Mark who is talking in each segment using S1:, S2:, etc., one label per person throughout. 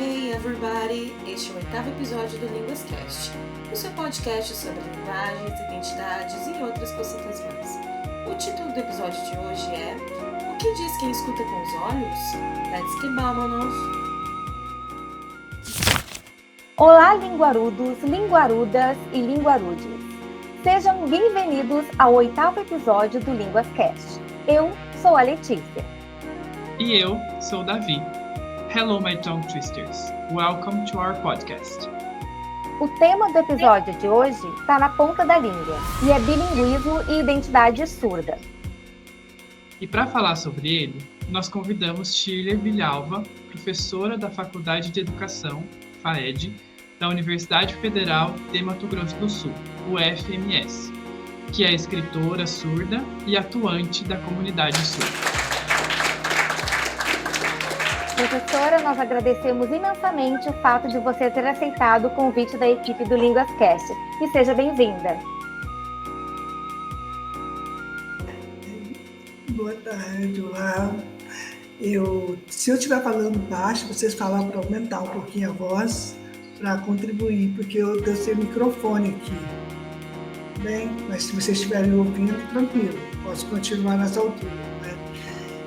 S1: Hey everybody! Este é o 8º episódio do LinguasCast, o seu podcast sobre linguagens, identidades e outras cositas mais. O título do episódio de hoje é O que diz quem escuta com os olhos? Let's que vámonos!
S2: Olá, linguarudos, linguarudas e linguarudes. Sejam bem-vindos ao 8º episódio do LinguasCast. Eu sou a Letícia.
S3: E eu sou o Davi. Hello, my tongue twisters. Welcome to our podcast.
S2: O tema do episódio de hoje está na ponta da língua e é bilinguismo e identidade surda.
S3: E para falar sobre ele, nós convidamos Shirley Villalva, professora da Faculdade de Educação, FAED, da Universidade Federal de Mato Grosso do Sul, UFMS, que é escritora surda e atuante da comunidade surda.
S2: Professora, nós agradecemos imensamente o fato de você ter aceitado o convite da equipe do LinguasCast. E seja bem-vinda.
S4: Boa tarde, olá. Se eu estiver falando baixo, vocês falam para aumentar um pouquinho a voz, para contribuir, porque eu tenho sem microfone aqui. Bem, mas se vocês estiverem ouvindo, tranquilo, posso continuar nessa altura.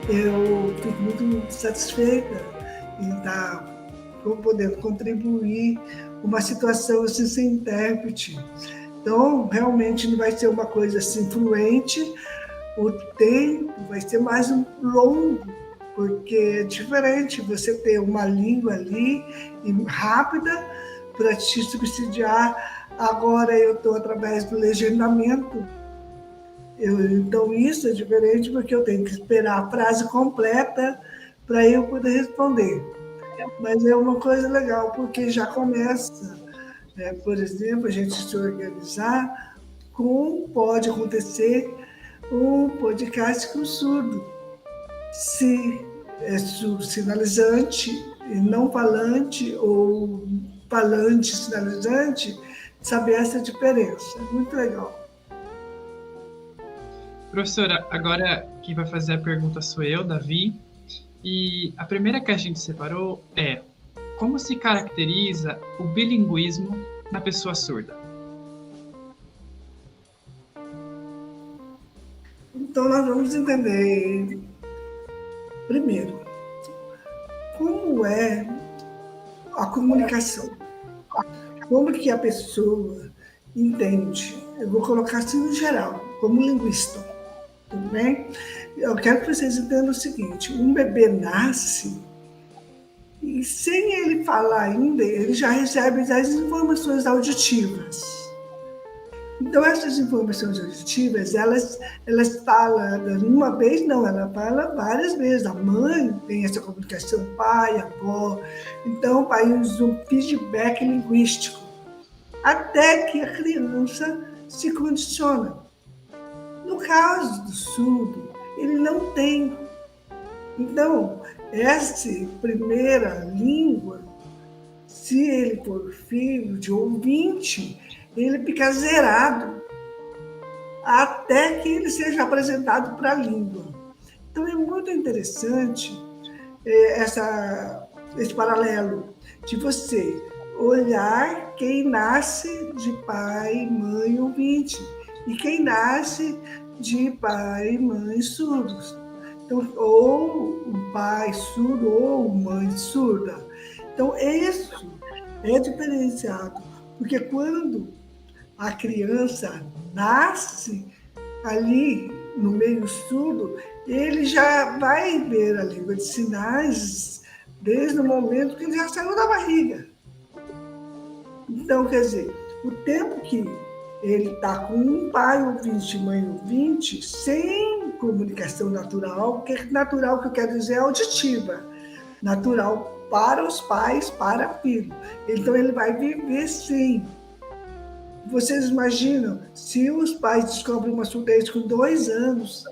S4: Eu fico muito satisfeita em estar podendo contribuir uma situação assim sem intérprete. Então, realmente não vai ser uma coisa assim fluente, o tempo vai ser mais longo, porque é diferente você ter uma língua ali rápida para te subsidiar. Agora eu estou através do legendamento. Então, isso é diferente porque eu tenho que esperar a frase completa para eu poder responder. Mas é uma coisa legal, porque já começa, por exemplo, a gente se organizar pode acontecer um podcast com surdo. Se é surdo sinalizante, e não falante, ou falante sinalizante, saber essa diferença. É muito legal.
S3: Professora, agora quem vai fazer a pergunta sou eu, Davi. E a primeira que a gente separou é: como se caracteriza o bilinguismo na pessoa surda?
S4: Então, nós vamos entender, primeiro, como é a comunicação. Como que a pessoa entende. Eu vou colocar assim no geral, como linguista. Tudo bem? Eu quero que vocês entendam o seguinte: um bebê nasce e, sem ele falar ainda, ele já recebe as informações auditivas. Então, essas informações auditivas, elas falam uma vez, não, ela fala várias vezes. A mãe tem essa comunicação, pai, avó. Então, o pai usa um feedback linguístico, até que a criança se condiciona. No caso do surdo, ele não tem. Então, essa primeira língua, se ele for filho de ouvinte, ele fica zerado até que ele seja apresentado para a língua. Então, é muito interessante esse paralelo de você olhar quem nasce de pai, mãe, ouvinte, e quem nasce de pai e mãe surdos. Então, ou um pai surdo ou mãe surda. Então, isso é diferenciado, porque quando a criança nasce ali no meio surdo, ele já vai ver a língua de sinais desde o momento que ele já saiu da barriga. Então, quer dizer, o tempo que ele está com um pai ouvinte, mãe ouvinte, sem comunicação natural, que natural que eu quero dizer é auditiva, natural para os pais, para filho. Então, ele vai viver sim. Vocês imaginam, se os pais descobrem uma surdez com 2 anos,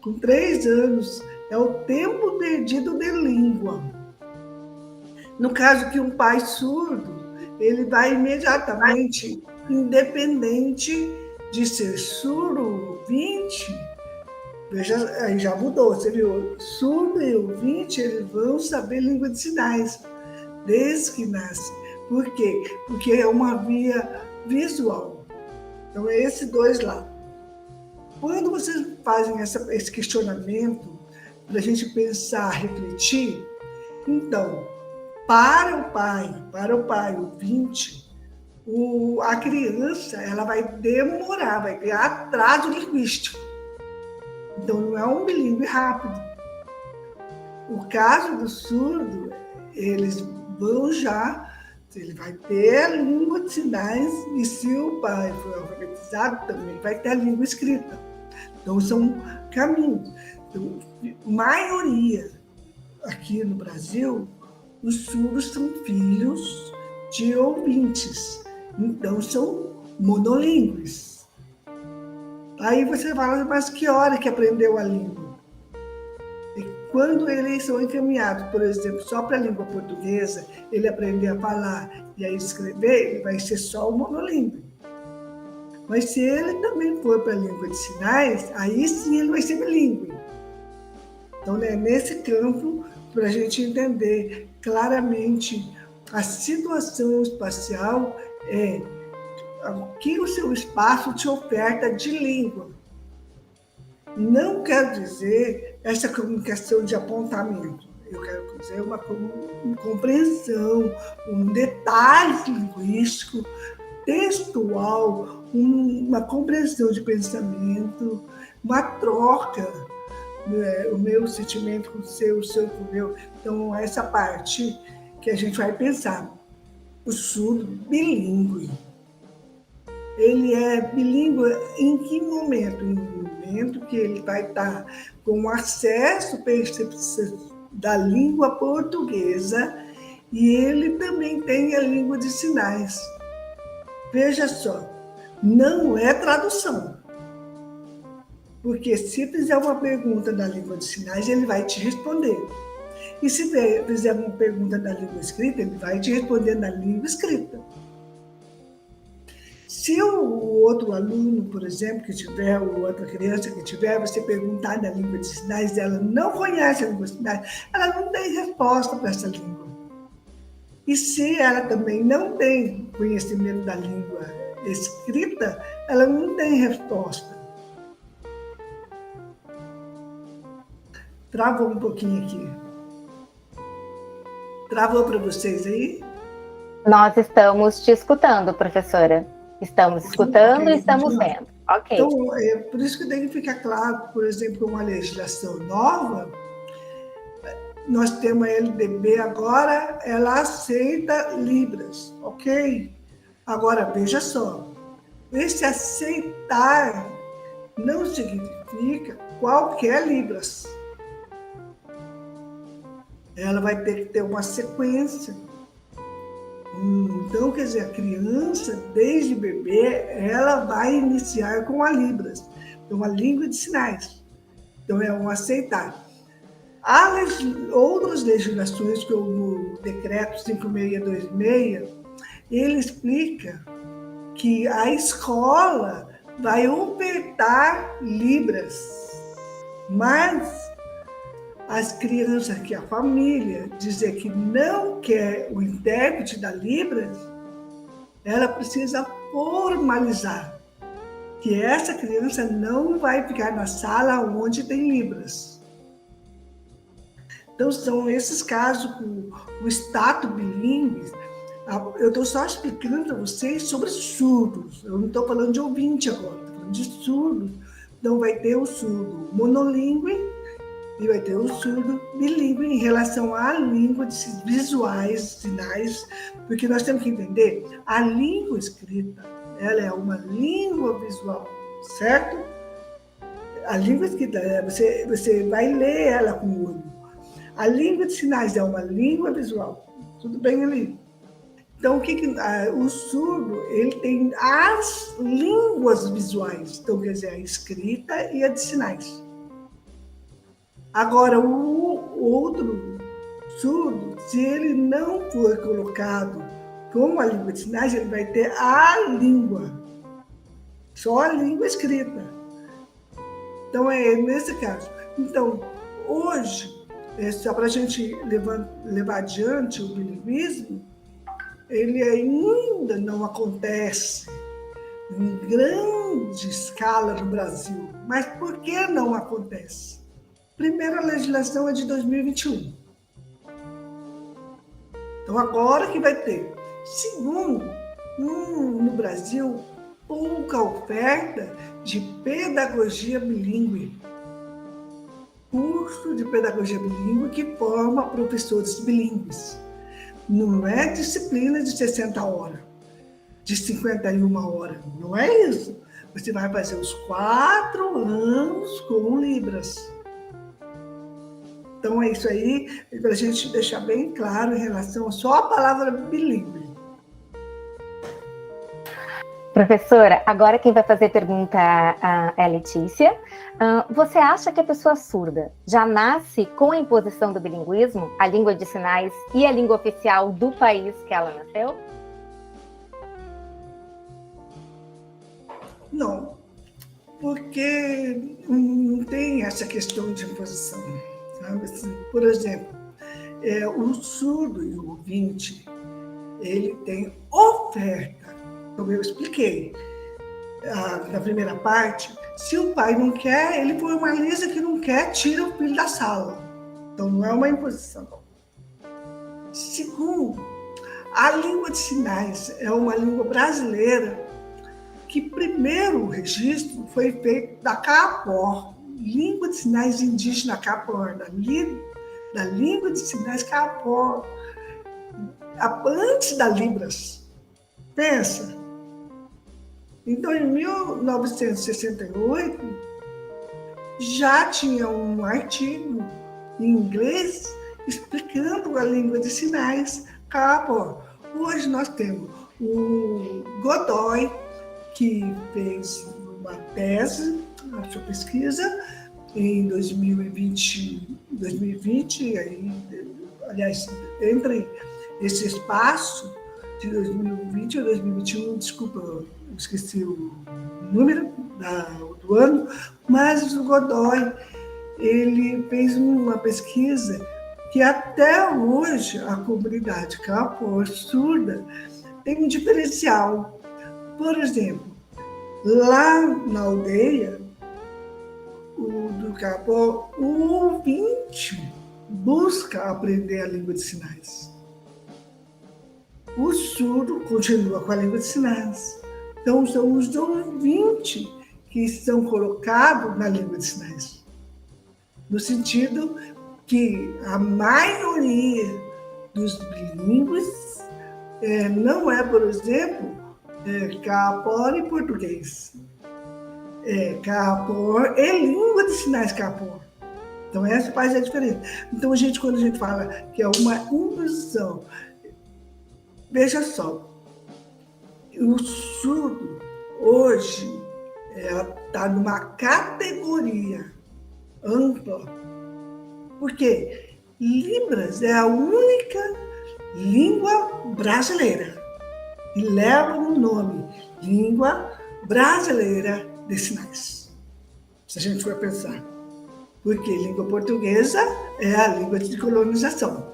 S4: com 3 anos, é o tempo perdido de língua. No caso que um pai surdo, ele vai imediatamente, independente de ser surdo ou ouvinte, veja, aí já mudou, você viu? Surdo e ouvinte, eles vão saber língua de sinais. desde que nasce. Por quê? Porque é uma via visual. Então, é esses dois lados. Quando vocês fazem esse questionamento, para a gente pensar, refletir, então, para o pai, o ouvinte, a criança ela vai demorar, vai ter atraso linguístico. Então, não é um bilíngue rápido. O caso do surdo, eles vão já, ele vai ter a língua de sinais, e se o pai for alfabetizado, também vai ter a língua escrita. Então, são caminhos. Então, maioria aqui no Brasil, os surdos são filhos de ouvintes. Então, são monolíngues. Aí você fala, mas que hora que aprendeu a língua? E quando eles são encaminhados, por exemplo, só para a língua portuguesa, ele aprender a falar e a escrever, ele vai ser só o monolíngue. Mas se ele também for para a língua de sinais, aí sim ele vai ser bilíngue. Então, é nesse campo, para a gente entender claramente a situação espacial, o que o seu espaço te oferta de língua. Não quer dizer essa comunicação de apontamento. Eu quero dizer uma compreensão, um detalhe linguístico, textual, uma compreensão de pensamento, uma troca, o meu sentimento com o seu com o meu. Então, essa parte que a gente vai pensar. O surdo bilíngue. Ele é bilíngue em que momento? Em um momento que ele vai estar com acesso da língua portuguesa e ele também tem a língua de sinais. Veja só, não é tradução. Porque se fizer uma pergunta da língua de sinais, ele vai te responder. E se fizer uma pergunta da língua escrita, ele vai te responder na língua escrita. Se o outro aluno, por exemplo, que tiver, ou outra criança que tiver, você perguntar na língua de sinais, ela não conhece a língua de sinais, ela não tem resposta para essa língua. E se ela também não tem conhecimento da língua escrita, ela não tem resposta. Travou um pouquinho aqui. Travou para vocês aí?
S2: Nós estamos te escutando, professora. Estamos escutando
S4: Okay,
S2: e estamos vendo. Ok.
S4: Então, é por isso que tem que ficar claro, por exemplo, uma legislação nova, nós temos a LDB agora, ela aceita Libras, ok? Agora, veja só, esse aceitar não significa qualquer Libras. Ela vai ter que ter uma sequência. Então, quer dizer, a criança, desde bebê, ela vai iniciar com a Libras, então a língua de sinais. Então, é um aceitar. Há outras legislações, como o decreto 5626, ele explica que a escola vai ofertar Libras, mas as crianças, que a família dizer que não quer o intérprete da Libras, ela precisa formalizar que essa criança não vai ficar na sala onde tem Libras. Então, são esses casos com o status bilíngue. Eu estou só explicando para vocês sobre surdos. Eu não estou falando de ouvinte agora, estou falando de surdos. Então, vai ter o surdo monolíngue e vai ter o surdo bilíngue em relação à língua de visuais, sinais, porque nós temos que entender, a língua escrita, ela é uma língua visual, certo? A língua escrita, você vai ler ela com o olho. A língua de sinais é uma língua visual, tudo bem ali. Então, o surdo, ele tem as línguas visuais, então, quer dizer, a escrita e a de sinais. Agora, o outro surdo, se ele não for colocado com a língua de sinais, ele vai ter a língua, só a língua escrita. Então, é nesse caso. Então, hoje, só para a gente levar adiante o bilinguismo, ele ainda não acontece em grande escala no Brasil. Mas por que não acontece? Primeiro, a legislação é de 2021. Então, agora que vai ter. Segundo, no Brasil, pouca oferta de pedagogia bilíngue. Curso de pedagogia bilíngue que forma professores bilíngues. Não é disciplina de 60 horas, de 51 horas. Não é isso. Você vai fazer os 4 anos com Libras. Então, é isso aí, para a gente deixar bem claro em relação só à palavra bilíngue.
S2: Professora, agora quem vai fazer pergunta é a Letícia. Você acha que a pessoa surda já nasce com a imposição do bilinguismo, a língua de sinais e a língua oficial do país que ela nasceu?
S4: Não, porque não tem essa questão de imposição. Sabe? Assim, por exemplo, o surdo e o ouvinte, ele tem oferta. Como eu expliquei na primeira parte, se o pai não quer, ele põe uma lista que não quer, tira o filho da sala. Então, não é uma imposição. Segundo, a língua de sinais é uma língua brasileira que primeiro o registro foi feito da CAPOR, Língua de Sinais Indígena CAPOR, da Língua de Sinais CAPOR, antes da Libras. Pensa. Então, em 1968, já tinha um artigo em inglês explicando a língua de sinais CAPOR. Hoje nós temos o Godoy, que fez uma tese, a sua pesquisa, em 2020, aí, aliás, entre esse espaço de 2020 a 2021, desculpa, eu esqueci o número do ano, mas o Godoy, ele fez uma pesquisa que até hoje a comunidade CAPOR surda tem um diferencial. Por exemplo, lá na aldeia do CAPOR, o ouvinte busca aprender a língua de sinais. O surdo continua com a língua de sinais. Então, são os ouvintes que são colocados na língua de sinais. No sentido que a maioria dos bilíngues não é, por exemplo, CAPOR e português. CAPOR é língua de sinais CAPOR. Então, essa faz a diferença. Então, quando a gente fala que é uma imposição, veja só, o surdo hoje está numa categoria ampla, porque Libras é a única língua brasileira e leva o nome Língua Brasileira de Sinais. Se a gente for pensar, porque língua portuguesa é a língua de colonização.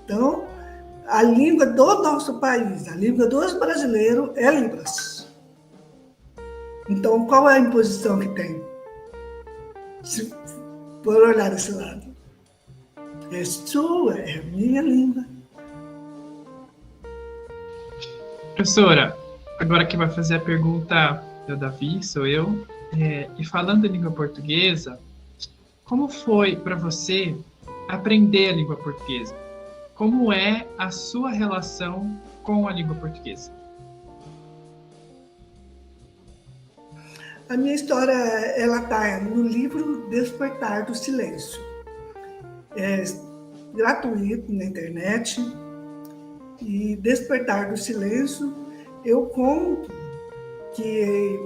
S4: Então, a língua do nosso país, a língua dos brasileiros é Libras. Então, qual é a imposição que tem? Se for olhar desse lado. É sua, é a minha língua.
S3: Professora, agora quem vai fazer a pergunta é o Davi, sou eu. E falando em língua portuguesa, como foi para você aprender a língua portuguesa? Como é a sua relação com a língua portuguesa?
S4: A minha história, ela está no livro Despertar do Silêncio. É gratuito na internet. E Despertar do Silêncio, eu conto que,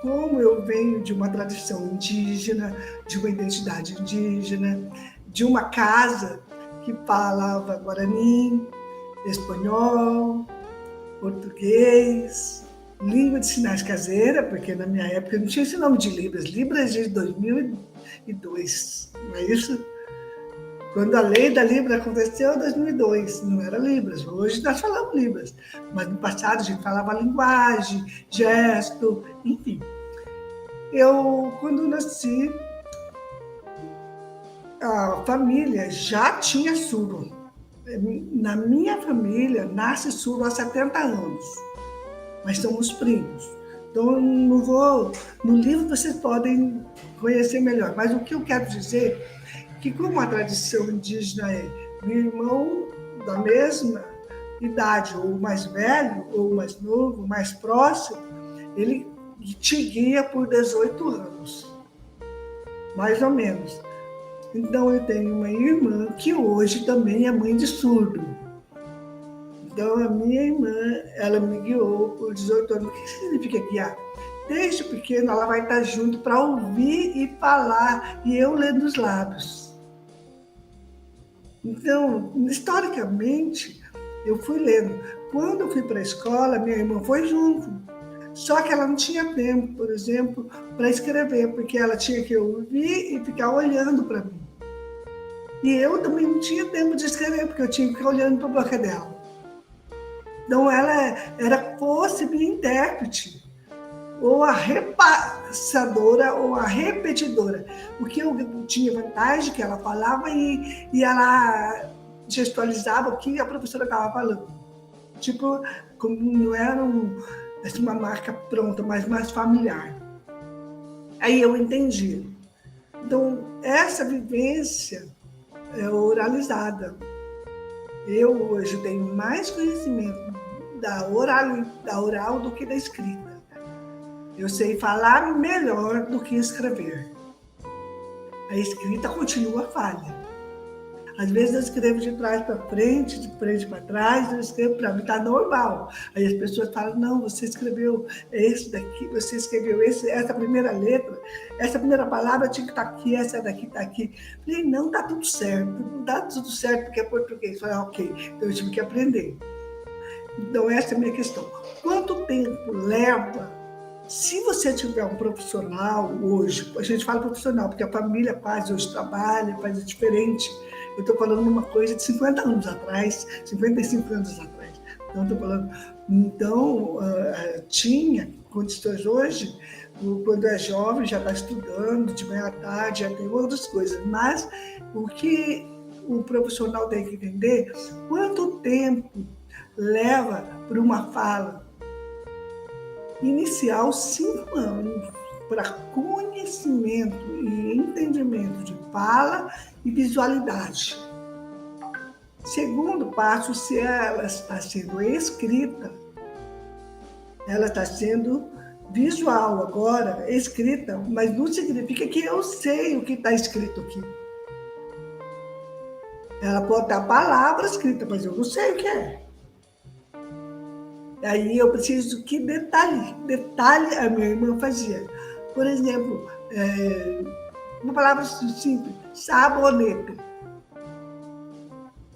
S4: como eu venho de uma tradição indígena, de uma identidade indígena, de uma casa que falava guarani, espanhol, português, língua de sinais caseira, porque na minha época não tinha esse nome de Libras. Libras é de 2002, não é isso? Quando a lei da Libras aconteceu em 2002, não era Libras. Hoje nós falamos Libras, mas no passado a gente falava linguagem, gesto, enfim. Quando nasci, a família já tinha surdo. Na minha família, nasce surdo há 70 anos, mas somos primos. Então, não vou... No livro vocês podem conhecer melhor, mas o que eu quero dizer é que, como a tradição indígena é meu irmão da mesma idade, ou mais velho, ou mais novo, mais próximo, ele te guia por 18 anos, mais ou menos. Então, eu tenho uma irmã que hoje também é mãe de surdo. Então, a minha irmã, ela me guiou por 18 anos. O que significa guiar? Desde pequeno, ela vai estar junto para ouvir e falar, e eu lendo os lábios. Então, historicamente, eu fui lendo. Quando eu fui para a escola, minha irmã foi junto. Só que ela não tinha tempo, por exemplo, para escrever, porque ela tinha que ouvir e ficar olhando para mim. E eu também não tinha tempo de escrever, porque eu tinha que ficar olhando para a boca dela. Então, ela fosse minha intérprete, ou a repassadora, ou a repetidora. Porque eu tinha vantagem que ela falava e ela gestualizava o que a professora estava falando. Tipo, como não era uma marca pronta, mas mais familiar. Aí eu entendi. Então, essa vivência é oralizada. Eu hoje tenho mais conhecimento da oral do que da escrita. Eu sei falar melhor do que escrever. A escrita continua falha. Às vezes eu escrevo de trás para frente, de frente para trás, eu escrevo para mim, está normal. Aí as pessoas falam, não, você escreveu esse daqui, você escreveu essa primeira letra, essa primeira palavra tinha que estar aqui, essa daqui está aqui. Falei, não, está tudo certo, não está tudo certo porque é português. Falei, ok, então eu tive que aprender. Então essa é a minha questão. Quanto tempo leva? Se você tiver um profissional hoje, a gente fala profissional, porque a família faz, hoje trabalha, faz diferente. Eu estou falando uma coisa de 50 anos atrás, 55 anos atrás. Então, estou falando. Então, tinha condições hoje, quando é jovem, já está estudando, de manhã à tarde, já tem outras coisas. Mas o que o profissional tem que entender, quanto tempo leva para uma fala inicial, 5 anos, para conhecimento e entendimento de fala e visualidade. Segundo passo, se ela está sendo escrita, ela está sendo visual agora, escrita, mas não significa que eu sei o que está escrito aqui. Ela pode ter a palavra escrita, mas eu não sei o que é. Aí eu preciso que detalhe a minha irmã fazia. Por exemplo, uma palavra simples, sabonete.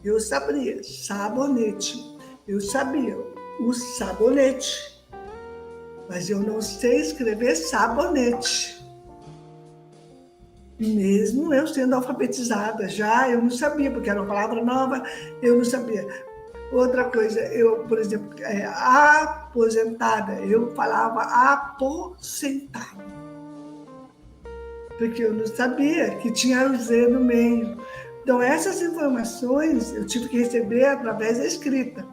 S4: Eu sabia, sabonete. Eu sabia o sabonete, mas eu não sei escrever sabonete. Mesmo eu sendo alfabetizada já, eu não sabia, porque era uma palavra nova, eu não sabia. Outra coisa, eu, por exemplo, aposentada, eu falava aposentada, porque eu não sabia que tinha o Z no meio. Então, essas informações eu tive que receber através da escrita.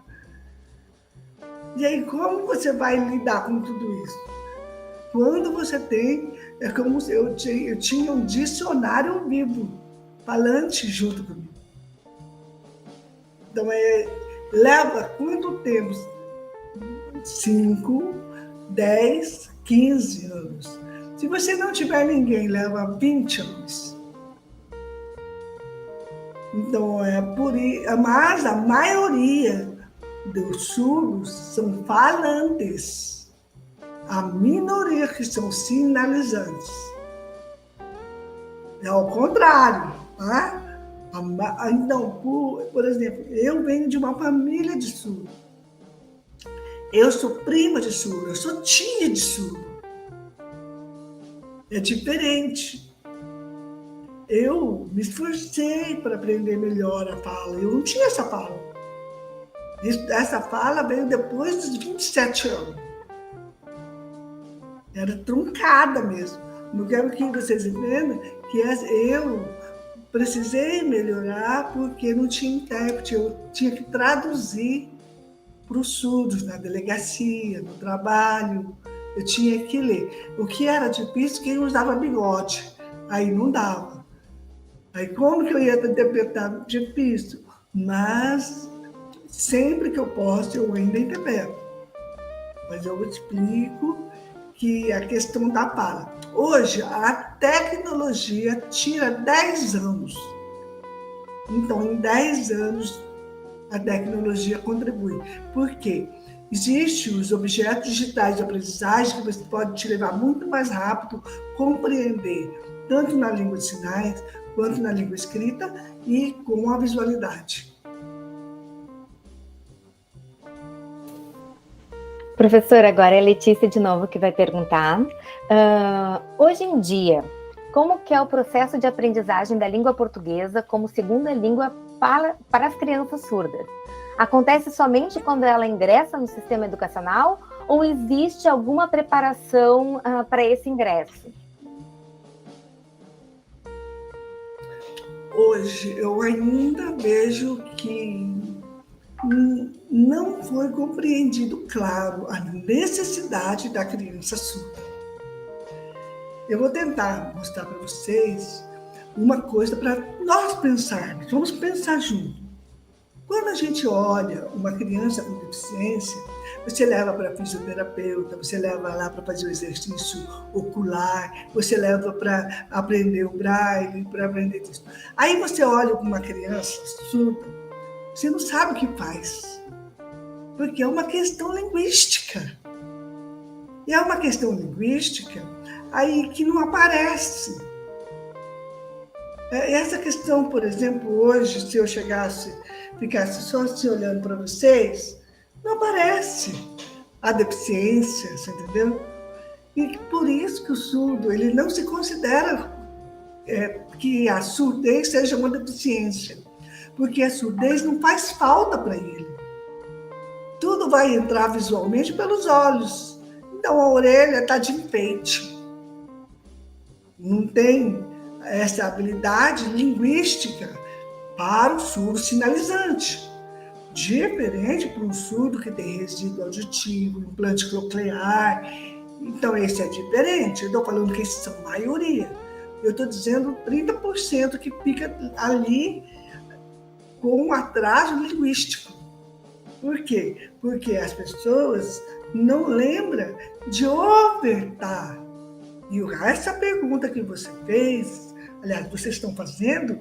S4: E aí, como você vai lidar com tudo isso? Quando você tem, é como se eu tinha um dicionário vivo, falante junto comigo. Então, leva quanto tempo? 5, 10, 15 anos. Se você não tiver ninguém, leva 20 anos. Então, mas a maioria dos surdos são falantes. A minoria que são sinalizantes. É ao contrário, tá? Então, por exemplo, eu venho de uma família de surdo. Eu sou prima de surdo, eu sou tia de surdo. É diferente. eu me esforcei para aprender melhor a fala. Eu não tinha essa fala. Essa fala veio depois dos 27 anos. Era truncada mesmo. Não quero que vocês entendam que eu precisei melhorar porque não tinha intérprete. Eu tinha que traduzir para os surdos, na delegacia, no trabalho. Eu tinha que ler. O que era difícil, quem usava bigode. Aí não dava. Aí como que eu ia interpretar? Difícil. Mas sempre que eu posso, eu ainda interpreto. Mas eu explico que a questão da fala. Hoje, a tecnologia tira 10 anos. Então, em 10 anos, a tecnologia contribui. Por quê? Existem os objetos digitais de aprendizagem que você pode te levar muito mais rápido, compreender, tanto na língua de sinais, quanto na língua escrita e com a visualidade.
S2: Professora, agora é a Letícia de novo que vai perguntar. Hoje em dia, como que é o processo de aprendizagem da língua portuguesa como segunda língua para as crianças surdas? Acontece somente quando ela ingressa no sistema educacional ou existe alguma preparação para esse ingresso?
S4: Hoje, eu ainda vejo que não foi compreendido, claro, a necessidade da criança surda. Eu vou tentar mostrar para vocês uma coisa para nós pensarmos. Vamos pensar junto. Quando a gente olha uma criança com deficiência, você leva para fisioterapeuta, você leva lá para fazer o exercício ocular, você leva para aprender o braille, para aprender isso. Aí você olha uma criança surda, você não sabe o que faz, porque é uma questão linguística. E é uma questão linguística aí que não aparece. Essa questão, por exemplo, hoje, se eu ficasse só assim olhando para vocês, não aparece a deficiência, você entendeu? E por isso que o surdo, ele não se considera que a surdez seja uma deficiência, porque a surdez não faz falta para ele. Tudo vai entrar visualmente pelos olhos. Então a orelha está de enfeite. Não tem essa habilidade linguística para o surdo sinalizante. Diferente para um surdo que tem resíduo auditivo, implante coclear. Então, esse é diferente. Eu estou falando que esses são a maioria. Eu estou dizendo 30% que fica ali com um atraso linguístico. Por quê? Porque as pessoas não lembram de ofertar. E essa pergunta que você fez, aliás, vocês estão fazendo,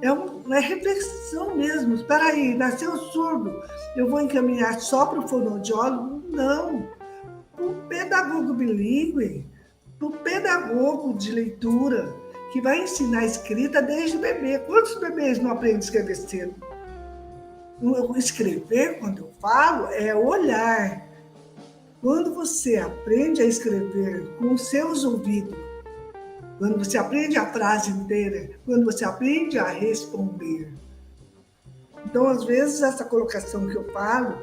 S4: é uma reflexão mesmo. Espera aí, nasceu surdo, eu vou encaminhar só para o fonoaudiólogo? Não. Para o pedagogo bilíngue, para o pedagogo de leitura, que vai ensinar a escrita desde bebê. Quantos bebês não aprendem a escrever cedo? Escrever, quando eu falo, é olhar. Quando você aprende a escrever com os seus ouvidos, quando você aprende a frase inteira, quando você aprende a responder. Então, às vezes, essa colocação que eu falo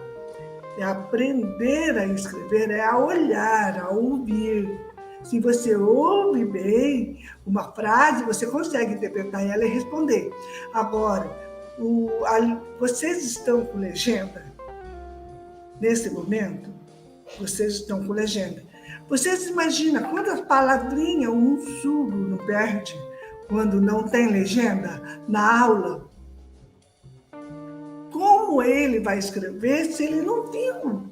S4: é aprender a escrever, é a olhar, a ouvir. Se você ouve bem uma frase, você consegue interpretar ela e responder. Agora, vocês estão com legenda? Nesse momento, vocês estão com legenda. Vocês imaginam quantas palavrinhas um surdo não perde quando não tem legenda na aula? Como ele vai escrever se ele não viu?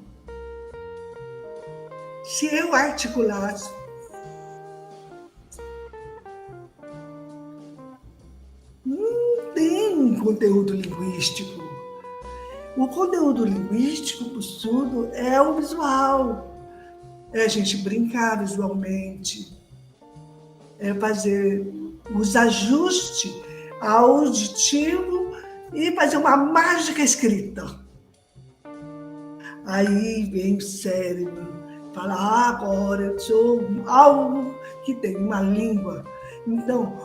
S4: Se eu articulasse, não tem um conteúdo linguístico. O conteúdo linguístico para o surdo é o visual. É a gente brincar visualmente, é fazer os ajustes auditivos e fazer uma mágica escrita. Aí vem o cérebro, fala, agora eu sou algo que tem uma língua. Então,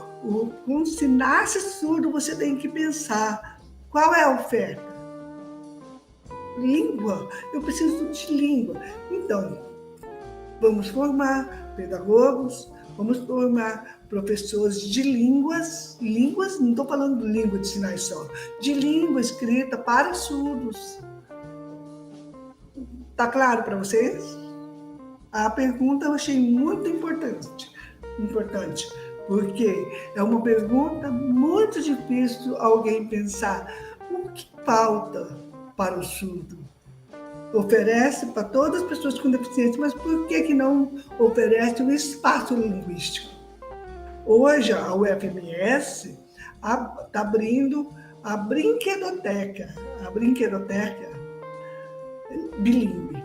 S4: Se nasce surdo, você tem que pensar qual é a oferta. Língua, eu preciso de língua. Então, vamos formar pedagogos, vamos formar professores de línguas, não estou falando de língua de sinais só, de língua escrita para surdos. Tá claro para vocês? A pergunta eu achei muito importante, porque é uma pergunta muito difícil alguém pensar o que falta para o surdo. Oferece para todas as pessoas com deficiência, mas por que não oferece um espaço linguístico? Hoje, a UFMS está abrindo a brinquedoteca bilíngue,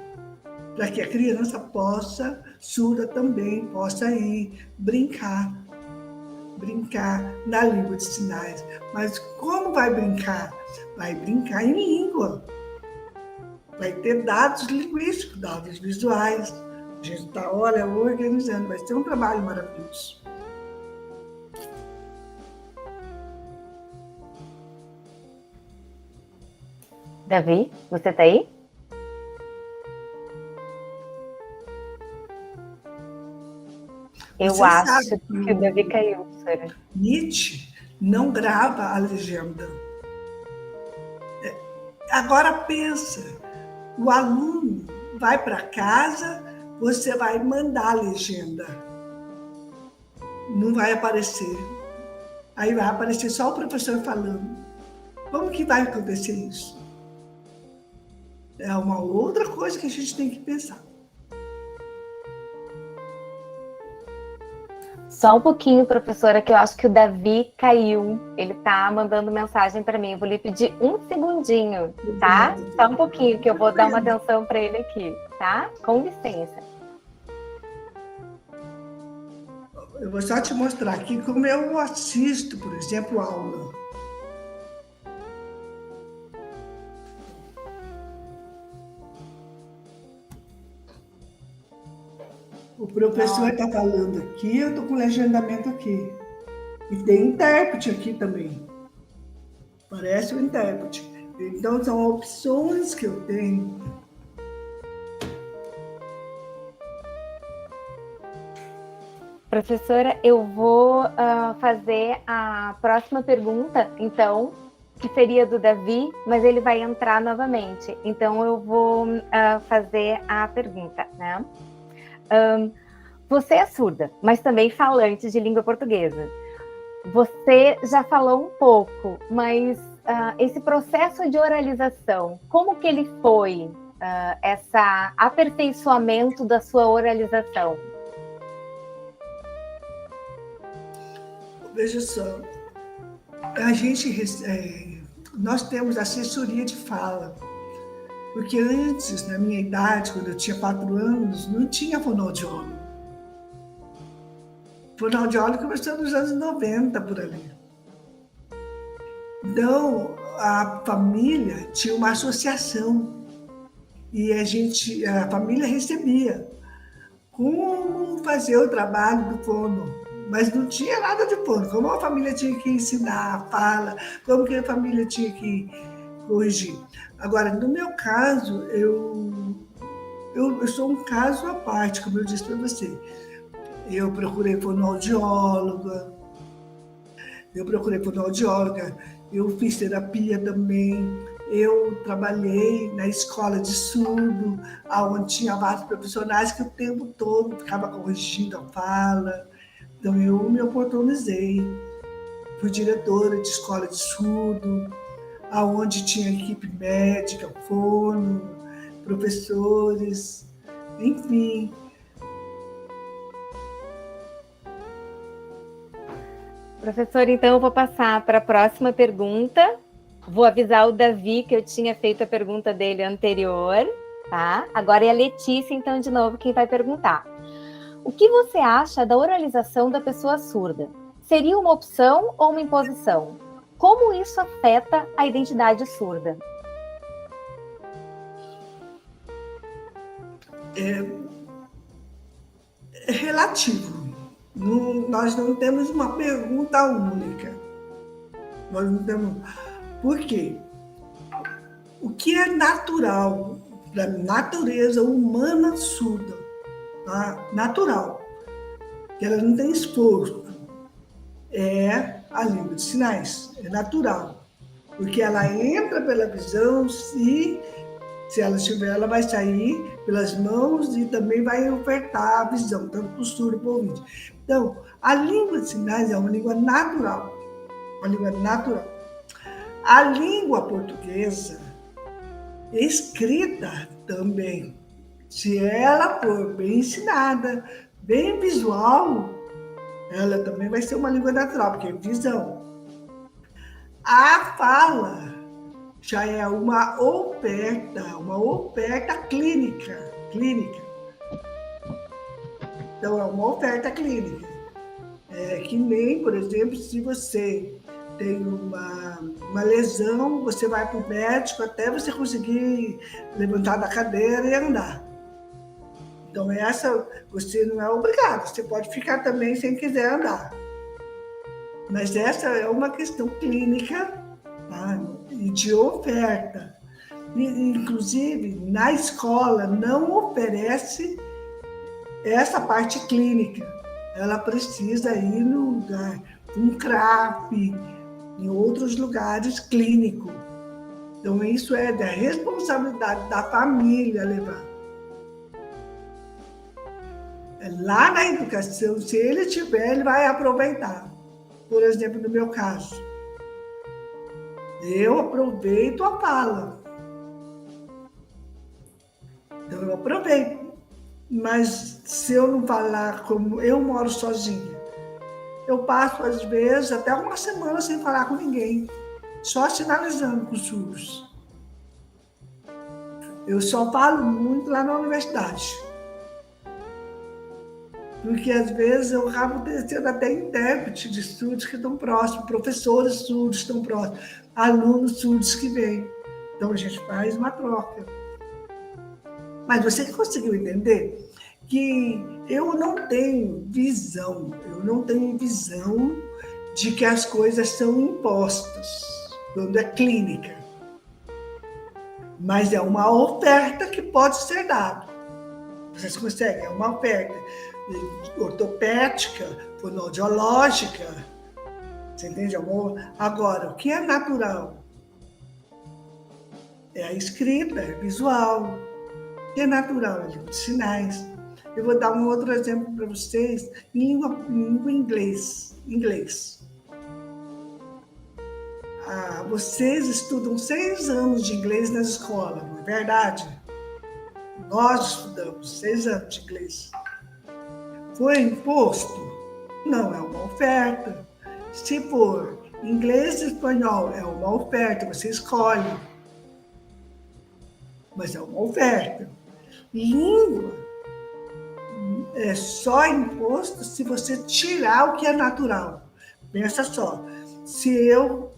S4: para que a criança surda também, possa ir brincar na língua de sinais. Mas como vai brincar? Vai brincar em língua. Vai ter dados linguísticos, dados visuais. A gente está, organizando. Vai ser um trabalho maravilhoso.
S2: Davi, você está aí? Eu acho que o Davi caiu, professora.
S4: Nietzsche não grava a legenda. Agora pensa, o aluno vai para casa, você vai mandar a legenda. Não vai aparecer. Aí vai aparecer só o professor falando. Como que vai acontecer isso? É uma outra coisa que a gente tem que pensar.
S2: Só um pouquinho, professora, que eu acho que o Davi caiu. Ele tá mandando mensagem para mim. Eu vou lhe pedir um segundinho, tá? Só um pouquinho, que eu vou dar uma atenção para ele aqui, tá? Com licença.
S4: Eu vou só te mostrar aqui como eu assisto, por exemplo, aula. O professor está falando aqui, eu estou com legendamento aqui. E tem intérprete aqui também. Parece um intérprete. Então, são opções que eu tenho.
S2: Professora, eu vou fazer a próxima pergunta, então, que seria do Davi, mas ele vai entrar novamente. Então, eu vou fazer a pergunta, né? Você é surda, mas também falante de língua portuguesa. Você já falou um pouco, mas esse processo de oralização, como que ele foi, esse aperfeiçoamento da sua oralização?
S4: Veja só, nós temos assessoria de fala, porque antes, na minha idade, quando eu tinha 4 anos, não tinha fonoaudiólogo. Fonoaudiólogo começou nos anos 90, por ali. Então, a família tinha uma associação e a família recebia como fazer o trabalho do fono, mas não tinha nada de fono. Como a família tinha que ensinar a fala, como que a família tinha que corrigir. Agora, no meu caso, eu sou um caso à parte, como eu disse para você. Eu procurei fonoaudióloga, eu fiz terapia também, eu trabalhei na escola de surdo, onde tinha vários profissionais que o tempo todo ficava corrigindo a fala. Então, eu me oportunizei. Fui diretora de escola de surdo, onde tinha equipe médica, fono, professores, enfim.
S2: Professora, então eu vou passar para a próxima pergunta. Vou avisar o Davi que eu tinha feito a pergunta dele anterior, tá? Agora é a Letícia, então, de novo, quem vai perguntar. O que você acha da oralização da pessoa surda? Seria uma opção ou uma imposição? Como isso afeta a identidade surda?
S4: É relativo. Nós não temos uma pergunta única. Nós não temos. Por quê? O que é natural para a natureza humana surda? Tá? Natural. Que ela não tem esforço. É a língua de sinais. É natural. Porque ela entra pela visão e, se ela estiver, ela vai sair pelas mãos e também vai ofertar a visão, tanto para o surdo como para o ouvinte. Então, a língua de sinais é uma língua natural. Uma língua natural. A língua portuguesa, escrita também, se ela for bem ensinada, bem visual, ela também vai ser uma língua natural, porque é visão. A fala já é uma oferta clínica. Então, é uma oferta clínica. Que nem, por exemplo, se você tem uma lesão, você vai para o médico até você conseguir levantar da cadeira e andar. Então, você não é obrigado, você pode ficar também sem quiser andar. Mas essa é uma questão clínica, tá? E de oferta. Inclusive, na escola não oferece essa parte clínica. Ela precisa ir no lugar, um CRAF, em outros lugares clínicos. Então, isso é da responsabilidade da família levar. Lá na educação, se ele tiver, ele vai aproveitar. Por exemplo, no meu caso, eu aproveito a fala. Então, eu aproveito. Mas se eu não falar, como eu moro sozinha, eu passo, às vezes, até uma semana sem falar com ninguém, só sinalizando com os surdos. Eu só falo muito lá na universidade. Porque, às vezes, eu acabo sendo até intérprete de surdos que estão próximos, professores surdos que estão próximos, alunos surdos que vêm. Então, a gente faz uma troca. Mas você conseguiu entender que eu não tenho visão de que as coisas são impostas, quando é clínica. Mas é uma oferta que pode ser dada. Vocês conseguem? É uma oferta ortopédica, fonoaudiológica. Você entende, amor? Agora, o que é natural? É a escrita, é visual. O que é natural? É língua de sinais. Eu vou dar um outro exemplo para vocês em língua inglês. Vocês estudam 6 anos de inglês na escola, não é verdade? Nós estudamos 6 anos de inglês. Foi imposto? Não, é uma oferta. Se for inglês e espanhol, é uma oferta, você escolhe. Mas é uma oferta. Língua é só imposto se você tirar o que é natural. Pensa só, se eu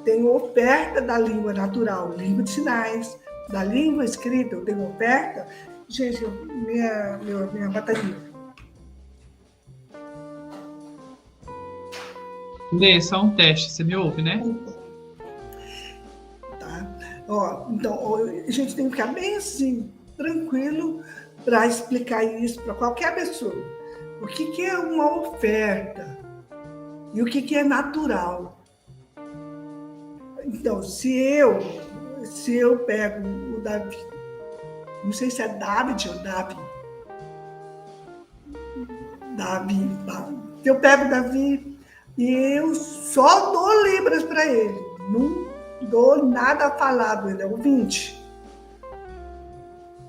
S4: tenho oferta da língua natural, língua de sinais, da língua escrita, eu tenho oferta, gente, minha bateria.
S3: Lê, só um teste, você me ouve, né?
S4: Tá. Então, a gente tem que ficar bem assim, tranquilo, para explicar isso para qualquer pessoa. O que é uma oferta e o que é natural. Então, se eu pego o Davi, não sei se é David ou Davi. Se eu pego o Davi e eu só dou libras para ele, não dou nada falado, ele é ouvinte.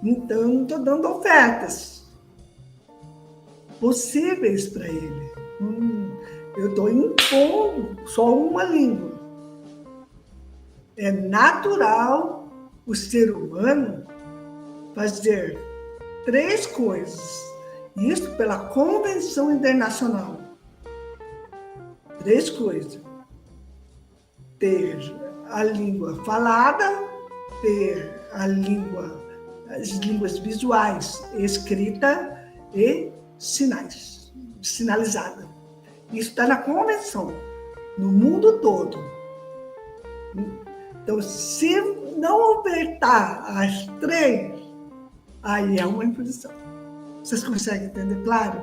S4: Então, eu não estou dando ofertas possíveis para ele. Eu estou impondo só uma língua. É natural o ser humano fazer 3 coisas. Isso pela Convenção Internacional. 3 coisas. Ter a língua falada, ter as línguas visuais, escrita e sinais. sinalizada. Isso está na convenção, no mundo todo. Então, se não apertar as 3, aí é uma imposição. Vocês conseguem entender, claro?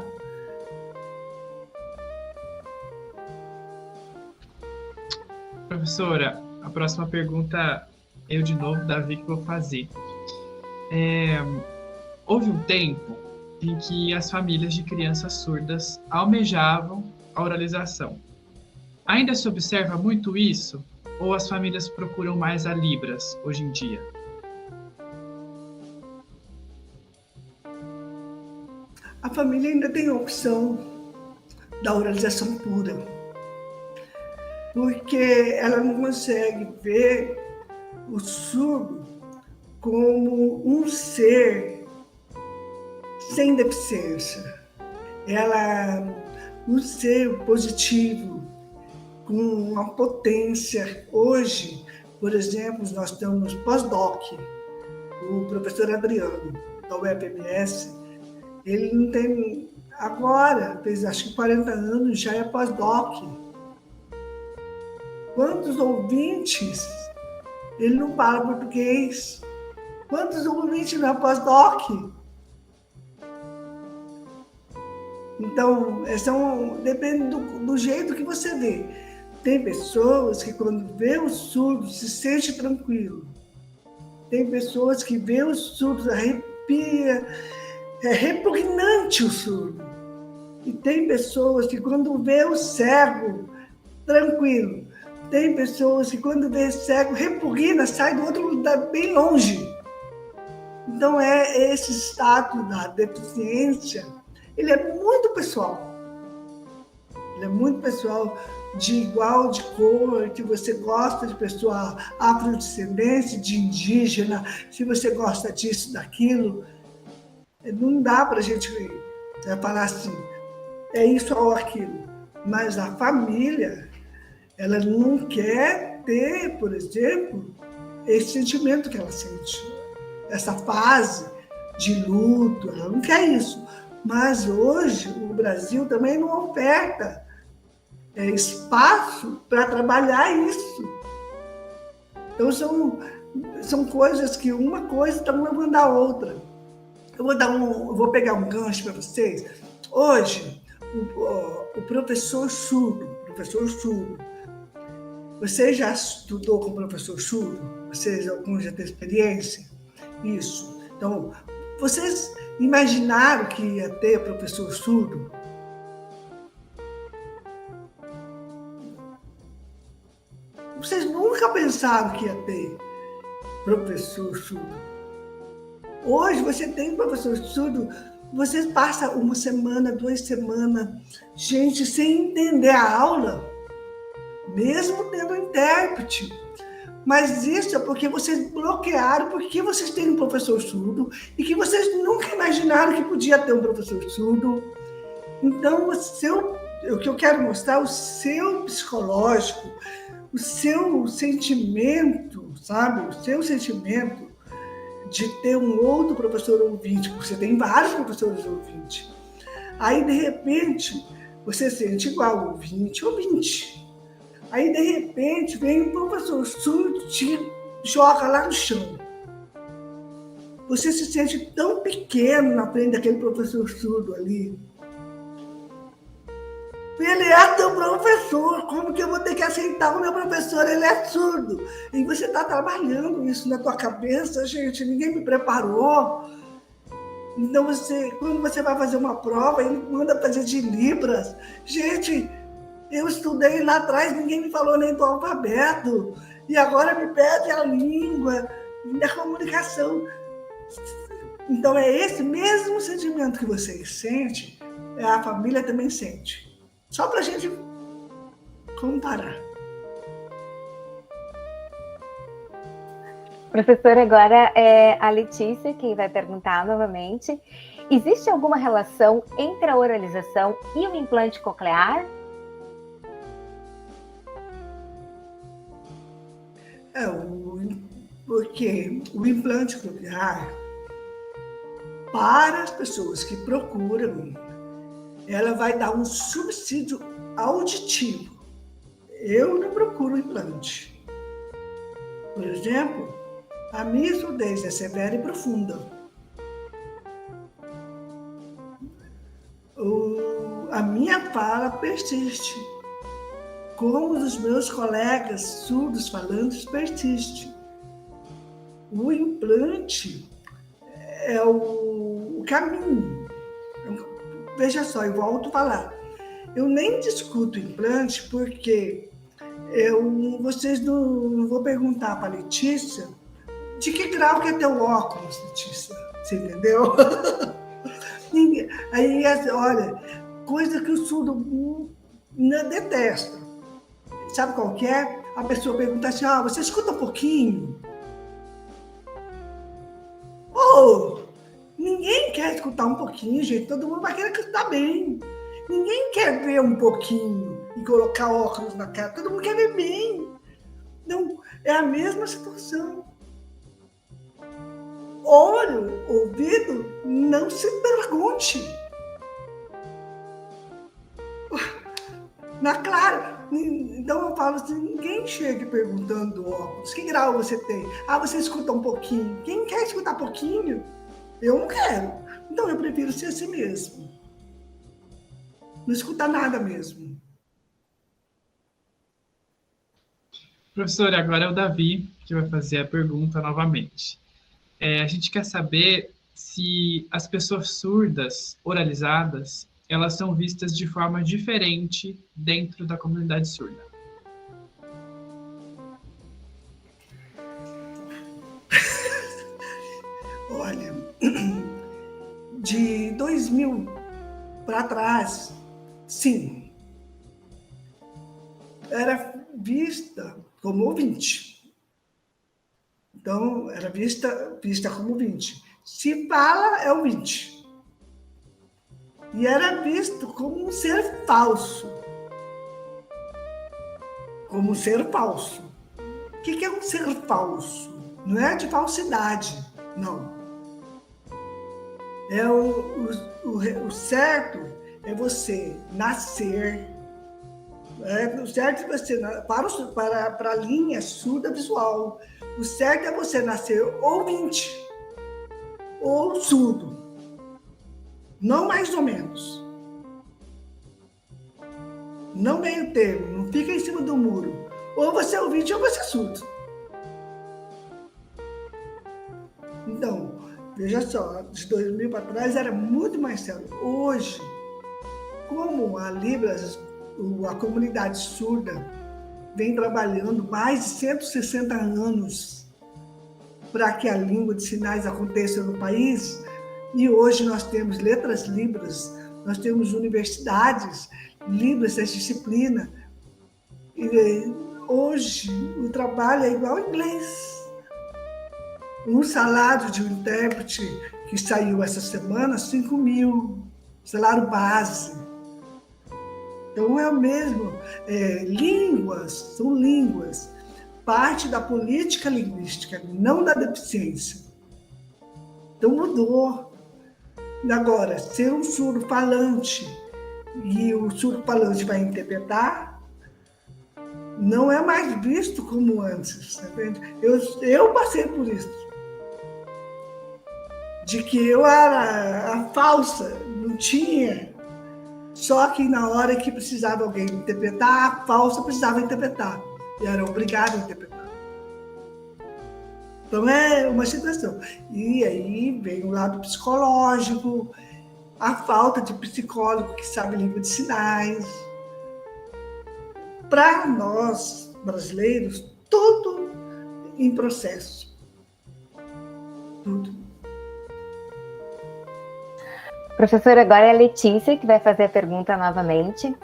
S3: Professora, a próxima pergunta eu de novo, Davi, que vou fazer. Houve um tempo em que as famílias de crianças surdas almejavam a oralização. Ainda se observa muito isso? Ou as famílias procuram mais a Libras hoje em dia?
S4: A família ainda tem a opção da oralização pura, porque ela não consegue ver o surdo como um ser sem deficiência. Ela um ser positivo, com uma potência. Hoje, por exemplo, nós temos pós-doc, o professor Adriano, da UEPMS, ele não tem, agora, fez acho que 40 anos, já é pós-doc. Quantos ouvintes, ele não fala português, quantos ouvintes não é pós-doc? Então, depende do jeito que você vê. Tem pessoas que, quando vê o surdo, se sente tranquilo. Tem pessoas que vê o surdo, arrepia, é repugnante o surdo. E tem pessoas que, quando vê o cego, tranquilo. Tem pessoas que, quando vê cego, repugna, sai do outro lugar, bem longe. Então, esse status da deficiência, ele é muito pessoal. Ele é muito pessoal, de igual, de cor, que você gosta de pessoa afrodescendente, de indígena, se você gosta disso, daquilo. Não dá para a gente falar assim, é isso ou aquilo. Mas a família, ela não quer ter, por exemplo, esse sentimento que ela sente, essa fase de luto, ela não quer isso. Mas hoje o Brasil também não oferta espaço para trabalhar isso. Então são coisas que uma coisa está levando a outra. Eu vou pegar um gancho para vocês. Hoje, o professor surdo, você já estudou com o professor surdo? Vocês, alguns já têm experiência? Isso. Então, vocês imaginaram que ia ter professor surdo? Vocês nunca pensaram que ia ter professor surdo. Hoje você tem professor surdo, você passa uma semana, 2 semanas, gente, sem entender a aula, mesmo tendo intérprete. Mas isso é porque vocês bloquearam, porque vocês têm um professor surdo e que vocês nunca imaginaram que podia ter um professor surdo. Então, o que eu quero mostrar, o seu psicológico, o seu sentimento, sabe? O seu sentimento de ter um outro professor ouvinte, porque você tem vários professores ouvintes. Aí, de repente, você sente igual, ouvinte. Aí, de repente, vem um professor surdo e te joga lá no chão. Você se sente tão pequeno na frente daquele professor surdo ali. Ele é teu professor, como que eu vou ter que aceitar o meu professor? Ele é surdo. E você está trabalhando isso na tua cabeça, gente, ninguém me preparou. Então, quando você vai fazer uma prova, ele manda fazer de Libras. Gente, eu estudei lá atrás, ninguém me falou nem do alfabeto. E agora me pede a língua, a comunicação. Então, é esse mesmo sentimento que vocês sentem, a família também sente. Só para a gente comparar.
S2: Professora, agora é a Letícia que vai perguntar novamente. Existe alguma relação entre a oralização e o implante coclear?
S4: Porque o implante coclear, para as pessoas que procuram, ela vai dar um subsídio auditivo. Eu não procuro implante. Por exemplo, a minha surdez é severa e profunda. A minha fala persiste, como os meus colegas surdos falantes persiste. O implante é o caminho. Veja só, eu volto a falar. Eu nem discuto implante porque vocês não vou perguntar para a Letícia de que grau que é teu óculos, Letícia. Você entendeu? Aí, olha, coisa que o surdo detesta. Sabe qual que é? A pessoa pergunta assim, você escuta um pouquinho? Ninguém quer escutar um pouquinho, gente. Todo mundo vai querer escutar bem. Ninguém quer ver um pouquinho e colocar óculos na cara. Todo mundo quer ver bem. Não, é a mesma situação. Olho, ouvido, não se pergunte. Claro, então eu falo assim, ninguém chega perguntando do óculos, que grau você tem? Você escuta um pouquinho. Quem quer escutar pouquinho? Eu não quero. Então eu prefiro ser assim mesmo. Não escutar nada mesmo.
S3: Professora, agora é o Davi que vai fazer a pergunta novamente. A gente quer saber se as pessoas surdas, oralizadas, elas são vistas de forma diferente dentro da comunidade surda.
S4: Olha, de 2000 para trás, sim, era vista como ouvinte. Então, era vista como ouvinte. Se fala, é ouvinte. E era visto como um ser falso. Como um ser falso. O que é um ser falso? Não é de falsidade, não. O certo é você nascer. O certo é você, para a linha surda visual, o certo é você nascer ouvinte ou surdo. Não mais ou menos. Não meio termo, não fica em cima do muro. Ou você é ouvinte ou você é surdo. Então, veja só, de 2000 para trás era muito mais sério. Hoje, como a Libras, a comunidade surda, vem trabalhando mais de 160 anos para que a língua de sinais aconteça no país, e hoje nós temos letras Libras, nós temos universidades Libras, essa disciplina. E hoje o trabalho é igual ao inglês. Um salário de um intérprete que saiu essa semana, 5 mil, salário base. Então é o mesmo. Línguas são línguas, parte da política linguística, não da deficiência. Então mudou. Agora, ser um surdo falante e o surdo falante vai interpretar, não é mais visto como antes. Tá vendo? Eu passei por isso. De que eu era a falsa, não tinha. Só que na hora que precisava alguém interpretar, a falsa precisava interpretar. E era obrigada a interpretar. Então é uma situação. E aí vem o lado psicológico, a falta de psicólogo que sabe língua de sinais. Para nós, brasileiros, tudo em processo. Tudo.
S2: Professora, agora é a Letícia que vai fazer a pergunta novamente.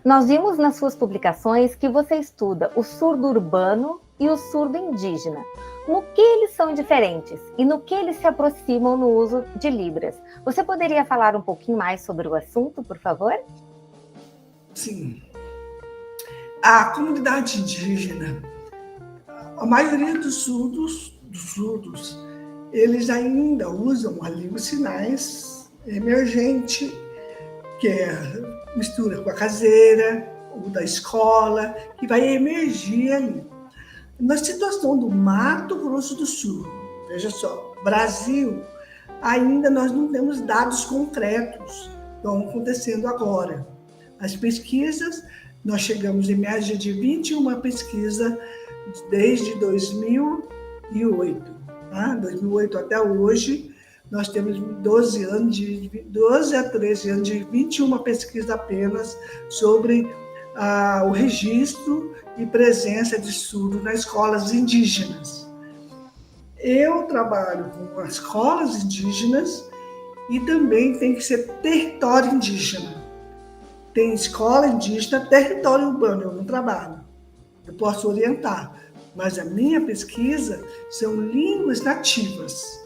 S2: Nós vimos nas suas publicações que você estuda o surdo urbano e o surdo indígena. No que eles são diferentes e no que eles se aproximam no uso de Libras? Você poderia falar um pouquinho mais sobre o assunto, por favor?
S4: Sim. A comunidade indígena, a maioria dos surdos, eles ainda usam a língua de sinais emergente, que é mistura com a caseira, ou da escola, que vai emergir ali. Na situação do Mato Grosso do Sul, veja só, Brasil, ainda nós não temos dados concretos, estão acontecendo agora. As pesquisas, nós chegamos em média de 21 pesquisas desde 2008. Tá? 2008 até hoje, nós temos 12 a 13 anos de 21 pesquisas apenas sobre o registro e presença de surdo nas escolas indígenas. Eu trabalho com as escolas indígenas e também tem que ser território indígena. Tem escola indígena, território urbano, eu não trabalho. Eu posso orientar, mas a minha pesquisa são línguas nativas.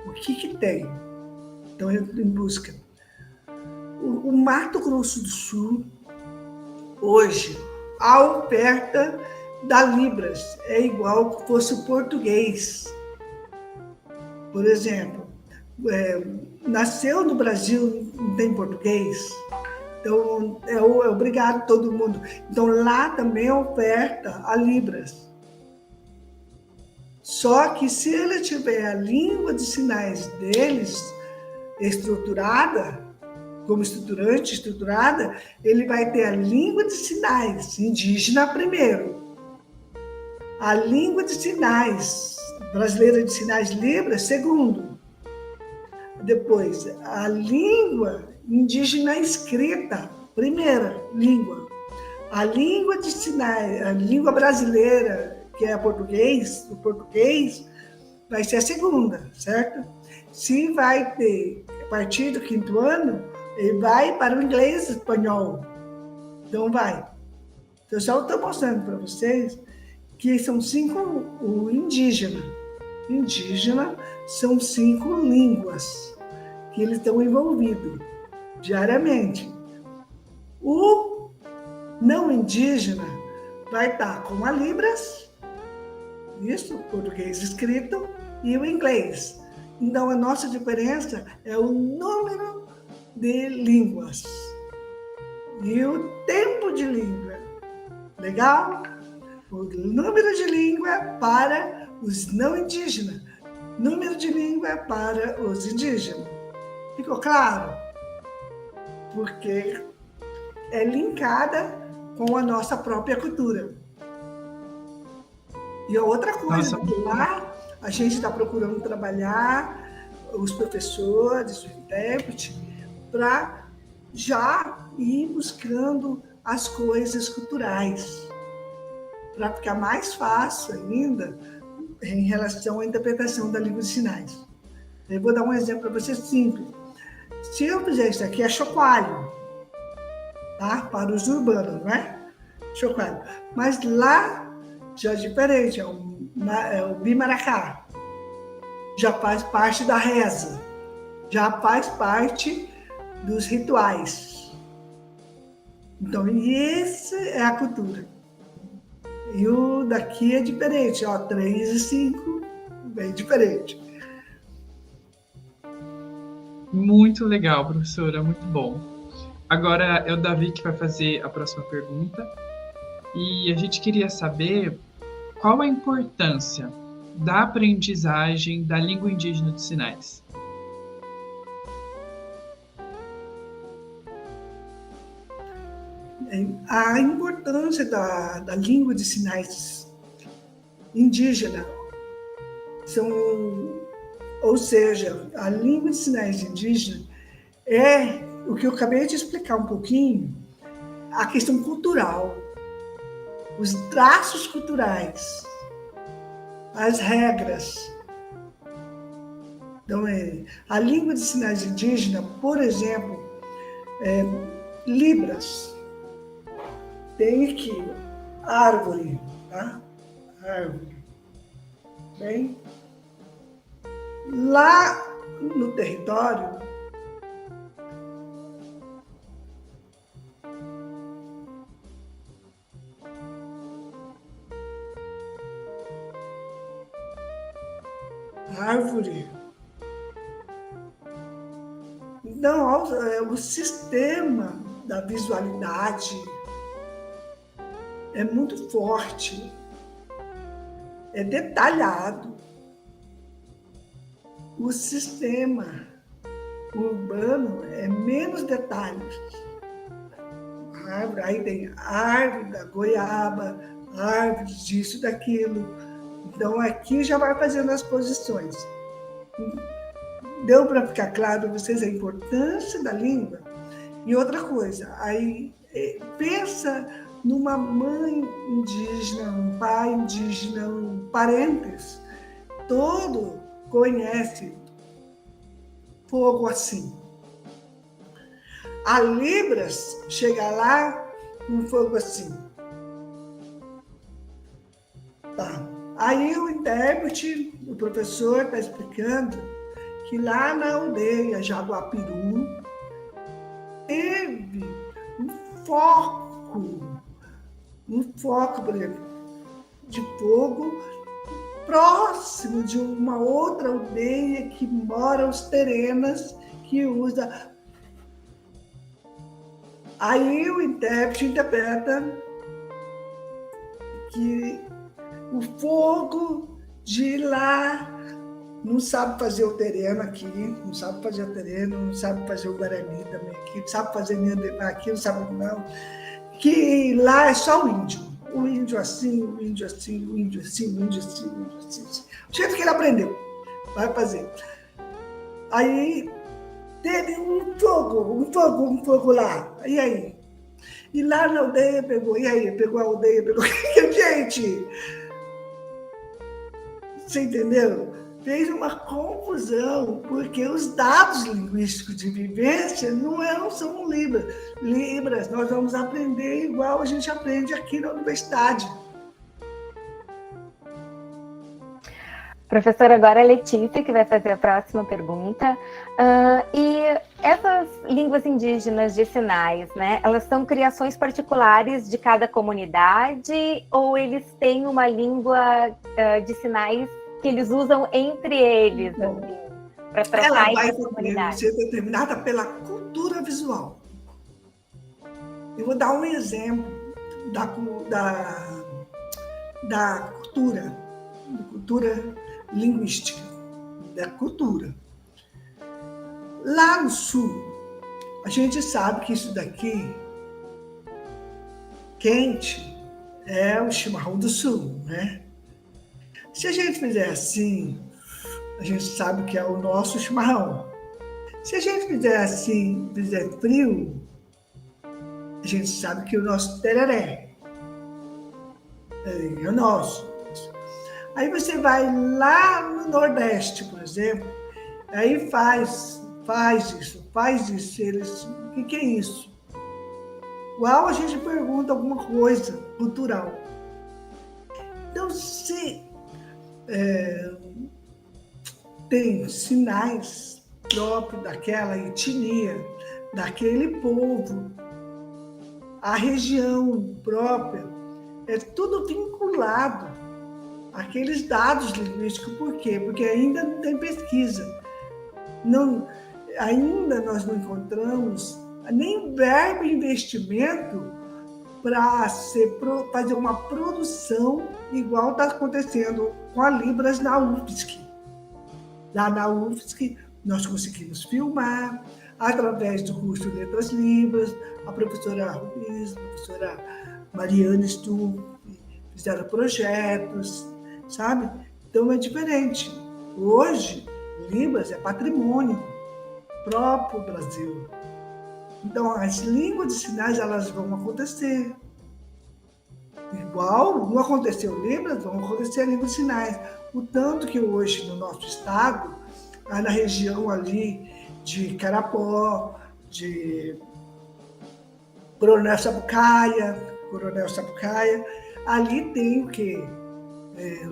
S4: O que tem? Então, eu em busca. O Mato Grosso do Sul, hoje, a oferta da Libras é igual que fosse o português. Por exemplo, nasceu no Brasil, não tem português, então é obrigado todo mundo. Então lá também oferta a Libras. Só que se ele tiver a língua de sinais deles estruturada, como estruturada, ele vai ter a língua de sinais indígena primeiro. A língua de sinais brasileira de sinais Libras, segundo. Depois, a língua indígena escrita, primeira língua. A língua de sinais, a língua brasileira, que é o português, vai ser a segunda, certo? Se vai ter, a partir do 5º ano, ele vai para o inglês espanhol. Então, vai. Eu só estou mostrando para vocês que são 5 o indígena. Indígena são 5 línguas que eles estão envolvidos diariamente. O não indígena vai estar com a Libras, isso, português escrito, e o inglês. Então, a nossa diferença é o número de línguas e o tempo de língua. Legal? O número de língua para os não indígenas, número de língua para os indígenas. Ficou claro? Porque é linkada com a nossa própria cultura. E a outra coisa, lá a gente está procurando trabalhar os professores, o intérprete, para já ir buscando as coisas culturais, para ficar mais fácil ainda em relação à interpretação da língua de sinais. Eu vou dar um exemplo para você simples. Se eu fizer isso aqui, é chocalho, tá? Para os urbanos, não é? Chocalho. Mas lá já é diferente, é o bimaracá. Já faz parte da reza, já faz parte dos rituais. Então, essa é a cultura. E o daqui é diferente, 3 e 5, bem diferente.
S3: Muito legal, professora, muito bom. Agora é o Davi que vai fazer a próxima pergunta. E a gente queria saber qual a importância da aprendizagem da língua indígena de sinais.
S4: A importância da língua de sinais indígena ou seja, a língua de sinais indígena é o que eu acabei de explicar um pouquinho, a questão cultural, os traços culturais, as regras. Então, a língua de sinais indígena, por exemplo, Libras. Tem aqui árvore, tá? Árvore. Bem, lá no território, árvore. Então, o sistema da visualidade é muito forte, é detalhado. O sistema urbano é menos detalhes. Aí tem árvore da goiaba, árvore disso, daquilo. Então, aqui já vai fazendo as posições. Deu para ficar claro para vocês a importância da língua? E outra coisa, aí pensa numa mãe indígena, um pai indígena, um parentes, todo conhece fogo assim. A Libras chega lá com fogo assim. Tá. Aí o intérprete, o professor está explicando que lá na aldeia Jaguapiru teve um foco, por exemplo, de fogo próximo de uma outra aldeia que mora os terenas, que usa. Aí o intérprete interpreta que o fogo de lá não sabe fazer o tereno aqui, não sabe fazer o tereno, não sabe fazer o guarani também aqui, não sabe fazer aqui, não sabe não. Que lá é só o índio. O índio assim, o índio assim, o índio assim, o índio assim, o índio assim. O jeito que ele aprendeu, vai fazer. Aí teve um fogo lá. E aí? E lá na aldeia pegou. E aí? Pegou a aldeia, pegou. Gente! Você entendeu? Fez uma confusão, porque os dados linguísticos de vivência não são Libras. Nós vamos aprender igual a gente aprende aqui na universidade.
S2: Professora, agora a Letícia, que vai fazer a próxima pergunta. E essas línguas indígenas de sinais, né? Elas são criações particulares de cada comunidade ou eles têm uma língua de sinais que eles usam entre eles, assim, para trocar entre as comunidades?
S4: Ela vai ser determinada pela cultura visual. Eu vou dar um exemplo da cultura linguística, da cultura. Lá no sul, a gente sabe que isso daqui, quente, é o chimarrão do sul, né? Se a gente fizer assim, a gente sabe que é o nosso chimarrão. Se a gente fizer assim, fizer frio, a gente sabe que é o nosso tereré. É o nosso. Aí você vai lá no Nordeste, por exemplo, aí faz isso. Eles, o que é isso? Igual a gente pergunta alguma coisa cultural. Então, se tem sinais próprios daquela etnia, daquele povo, a região própria, é tudo vinculado àqueles dados linguísticos. Por quê? Porque ainda não tem pesquisa. Ainda nós não encontramos nem verbo e investimento para fazer uma produção igual está acontecendo com a Libras na UFSC. Lá na UFSC, nós conseguimos filmar, através do curso de Letras Libras, a professora Ruiz, a professora Mariana Stu, fizeram projetos, sabe? Então é diferente. Hoje, Libras é patrimônio próprio do Brasil. Então, as línguas de sinais, elas vão acontecer. Igual não aconteceu Libras, vão acontecer a língua de sinais. O tanto que hoje, no nosso estado, na região ali de Carapó, de Coronel Sapucaia, ali tem o quê?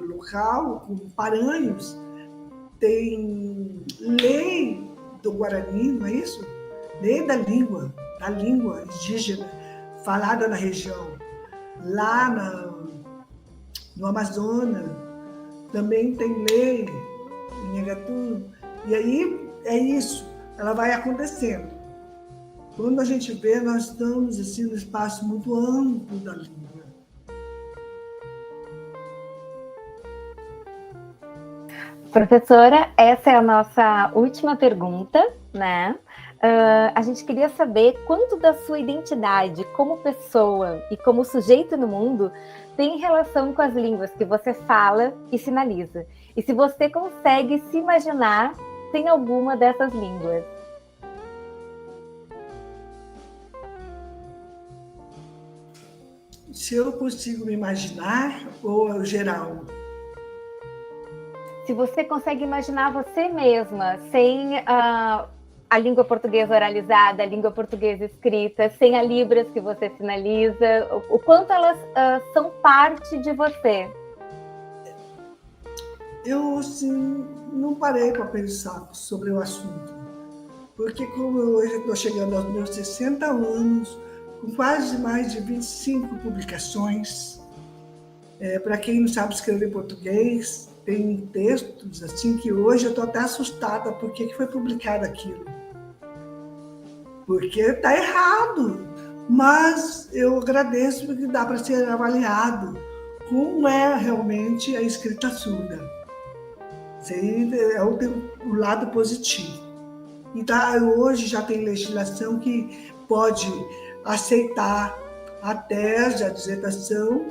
S4: Local, com Paranhos, tem lei do Guarani, não é isso? Lei da língua indígena falada na região. Lá no Amazonas também tem lei, em Nhangatu. E aí é isso. ela vai acontecendo. Quando a gente vê, nós estamos assim, num espaço muito amplo da língua.
S2: Professora, essa é a nossa última pergunta, né? A gente queria saber quanto da sua identidade como pessoa e como sujeito no mundo tem relação com as línguas que você fala e sinaliza. E se você consegue se imaginar sem alguma dessas línguas.
S4: Se eu consigo me imaginar, ou é o geral?
S2: Se você consegue imaginar você mesma sem a língua portuguesa oralizada, a língua portuguesa escrita, sem a Libras que você sinaliza, o quanto elas são parte de você?
S4: Eu, assim, não parei para pensar sobre o assunto, porque como eu hoje estou chegando aos meus 60 anos, com quase mais de 25 publicações, para quem não sabe escrever português, tem textos assim que hoje eu estou até assustada por que foi publicado aquilo. Porque está errado, mas eu agradeço porque dá para ser avaliado como é realmente a escrita surda. É o lado positivo. Então, hoje já tem legislação que pode aceitar a tese, a dissertação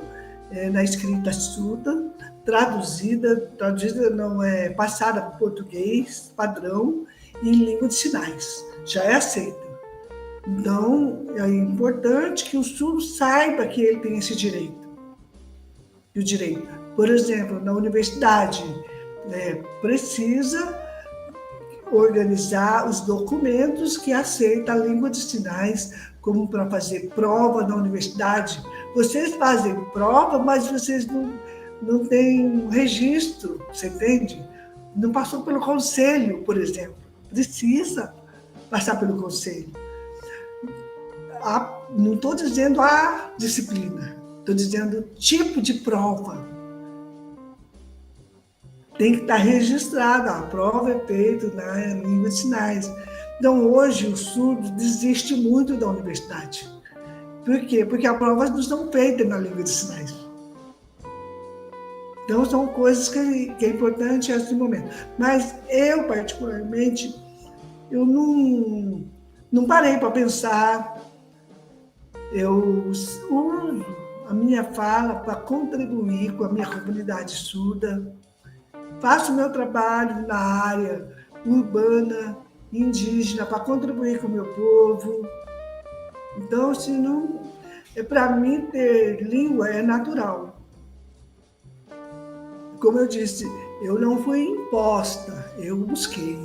S4: na escrita surda, traduzida não é passada para o português padrão e em língua de sinais. Já é aceita. Então, é importante que o surdo saiba que ele tem esse direito. E o direito, por exemplo, na universidade, precisa organizar os documentos que aceita a língua de sinais, como para fazer prova na universidade. Vocês fazem prova, mas vocês não têm registro, você entende? Não passou pelo conselho, por exemplo. Precisa passar pelo conselho. Não estou dizendo a disciplina, estou dizendo o tipo de prova. Tem que estar registrada, a prova é feita na língua de sinais. Então, hoje, o surdo desiste muito da universidade. Por quê? Porque as provas não são feitas na língua de sinais. Então, são coisas que é importante nesse momento. Mas eu, particularmente, eu não parei para pensar. Eu uso a minha fala para contribuir com a minha comunidade surda. Faço meu trabalho na área urbana, indígena, para contribuir com o meu povo. Então, assim, para mim, ter língua é natural. Como eu disse, eu não fui imposta, eu busquei,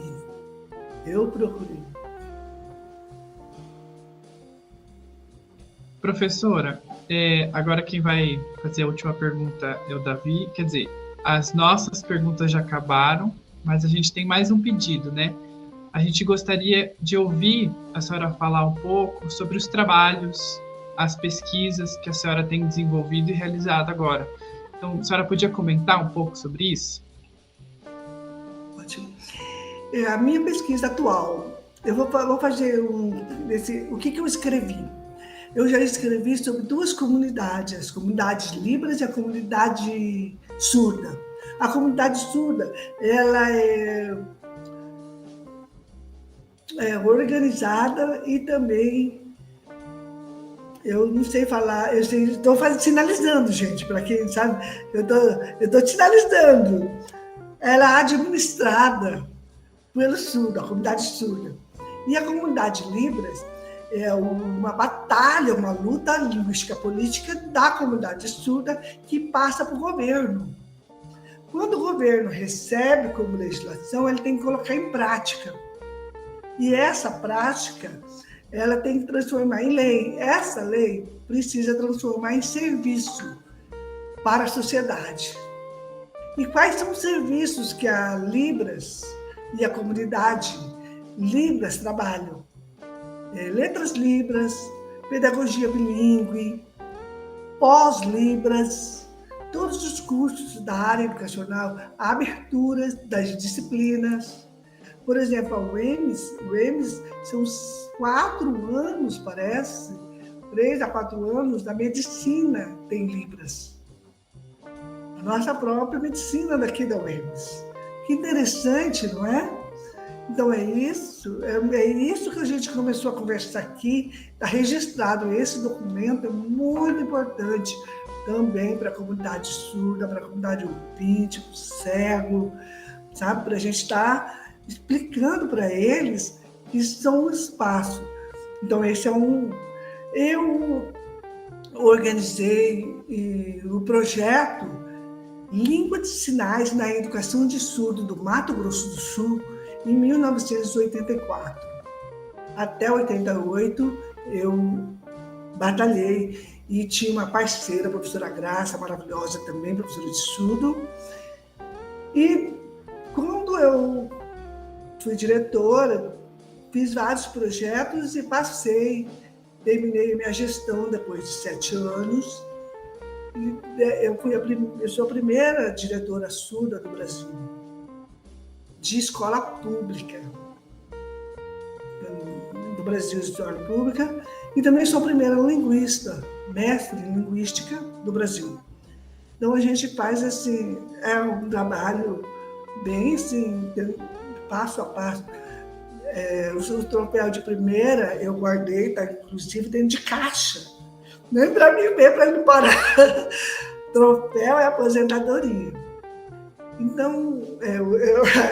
S4: eu procurei.
S3: Professora, agora quem vai fazer a última pergunta é o Davi. Quer dizer, as nossas perguntas já acabaram, mas a gente tem mais um pedido, né? A gente gostaria de ouvir a senhora falar um pouco sobre os trabalhos, as pesquisas que a senhora tem desenvolvido e realizado agora. Então, a senhora podia comentar um pouco sobre isso?
S4: Ótimo. A minha pesquisa atual, eu vou fazer o que eu escrevi. Eu já escrevi sobre duas comunidades, as comunidades Libras e a comunidade surda. A comunidade surda, ela é organizada e também, eu não sei falar, eu estou sinalizando, gente, para quem sabe, eu estou sinalizando. Ela é administrada pelo surdo, a comunidade surda. E a comunidade Libras é uma batalha, uma luta linguística política da comunidade surda que passa para o governo. Quando o governo recebe como legislação, ele tem que colocar em prática. E essa prática, ela tem que transformar em lei. Essa lei precisa transformar em serviço para a sociedade. E quais são os serviços que a Libras e a comunidade Libras trabalham? Letras Libras, pedagogia bilíngue, pós-Libras, todos os cursos da área educacional, a abertura das disciplinas, Por exemplo, o EMS são 4 anos, parece, 3 a 4 anos da medicina tem Libras. A nossa própria medicina daqui da UEMS. Que interessante, não é? Então é isso que a gente começou a conversar aqui, está registrado. Esse documento é muito importante também para a comunidade surda, para a comunidade ouvinte, para o cego, sabe? Para a gente estar explicando para eles que são um espaço. Então esse é eu organizei o projeto Língua de Sinais na Educação de Surdo do Mato Grosso do Sul em 1984. Até 88 eu batalhei e tinha uma parceira, a professora Graça, maravilhosa também, professora de surdo. E quando eu fui diretora, fiz vários projetos e terminei minha gestão depois de 7 anos. Eu sou a primeira diretora surda do Brasil, de escola pública, do Brasil de escola pública, e também sou a primeira linguista, mestre em linguística do Brasil. Então a gente faz assim, é um trabalho bem assim, passo a passo. O troféu de primeira eu guardei, está inclusive dentro de caixa. Nem para mim ver, para ele parar. Troféu é aposentadoria. Então,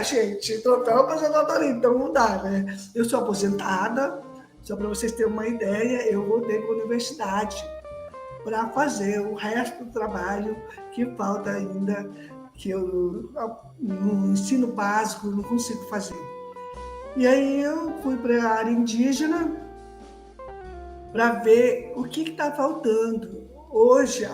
S4: gente, troféu é aposentadoria, então não dá, né? Eu sou aposentada, só para vocês terem uma ideia, eu voltei para a universidade para fazer o resto do trabalho que falta ainda, que eu no ensino básico não consigo fazer. E aí eu fui para a área indígena para ver o que está faltando. Hoje,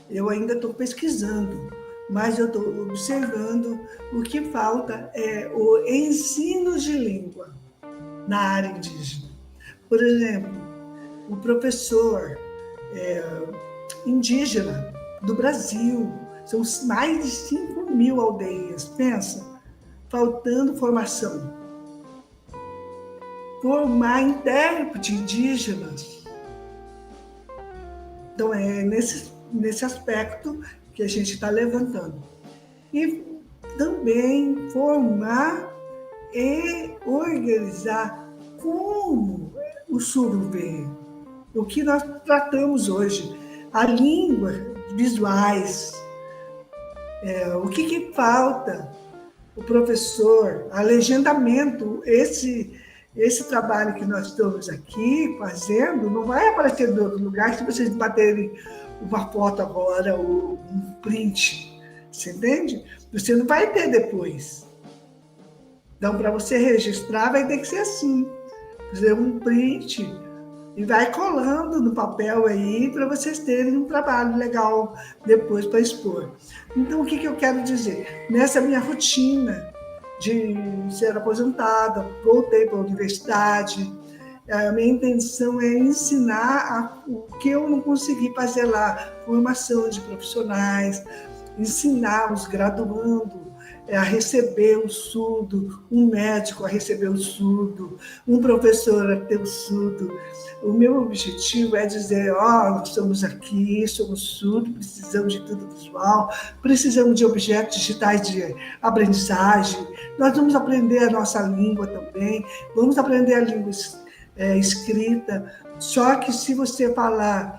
S4: eu ainda estou pesquisando, mas eu estou observando o que falta é o ensino de língua na área indígena. Por exemplo, o professor indígena do Brasil, são mais de 5.000 aldeias, pensa, faltando formação. Formar intérprete indígenas. Então, é nesse aspecto que a gente está levantando. E também formar e organizar como o surdo vê. O que nós tratamos hoje, a língua, visuais, o que falta, o professor, a legendamento, esse trabalho que nós estamos aqui fazendo não vai aparecer em outro lugar se vocês baterem uma foto agora ou um print, você entende? Você não vai ter depois. Então, para você registrar, vai ter que ser assim, fazer um print e vai colando no papel aí para vocês terem um trabalho legal depois para expor. Então, o que eu quero dizer? Nessa minha rotina de ser aposentada, voltei para a universidade. A minha intenção é ensinar o que eu não consegui fazer lá, formação de profissionais, ensinar os graduandos a receber o surdo, um médico a receber o surdo, um professor a ter o surdo. O meu objetivo é dizer, nós estamos aqui, somos surdos, precisamos de tudo visual, precisamos de objetos digitais de aprendizagem, nós vamos aprender a nossa língua também, vamos aprender a língua escrita, só que se você falar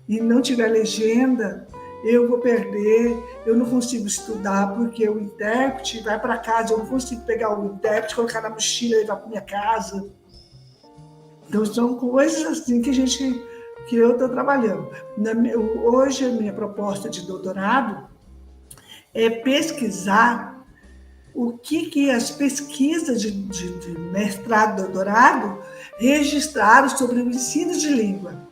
S4: e não tiver legenda, eu vou perder, eu não consigo estudar, porque o intérprete vai para casa, eu não consigo pegar o intérprete, colocar na mochila e levar para minha casa. Então, são coisas assim que eu estou trabalhando. Hoje, a minha proposta de doutorado é pesquisar o que as pesquisas de mestrado e doutorado registraram sobre o ensino de língua,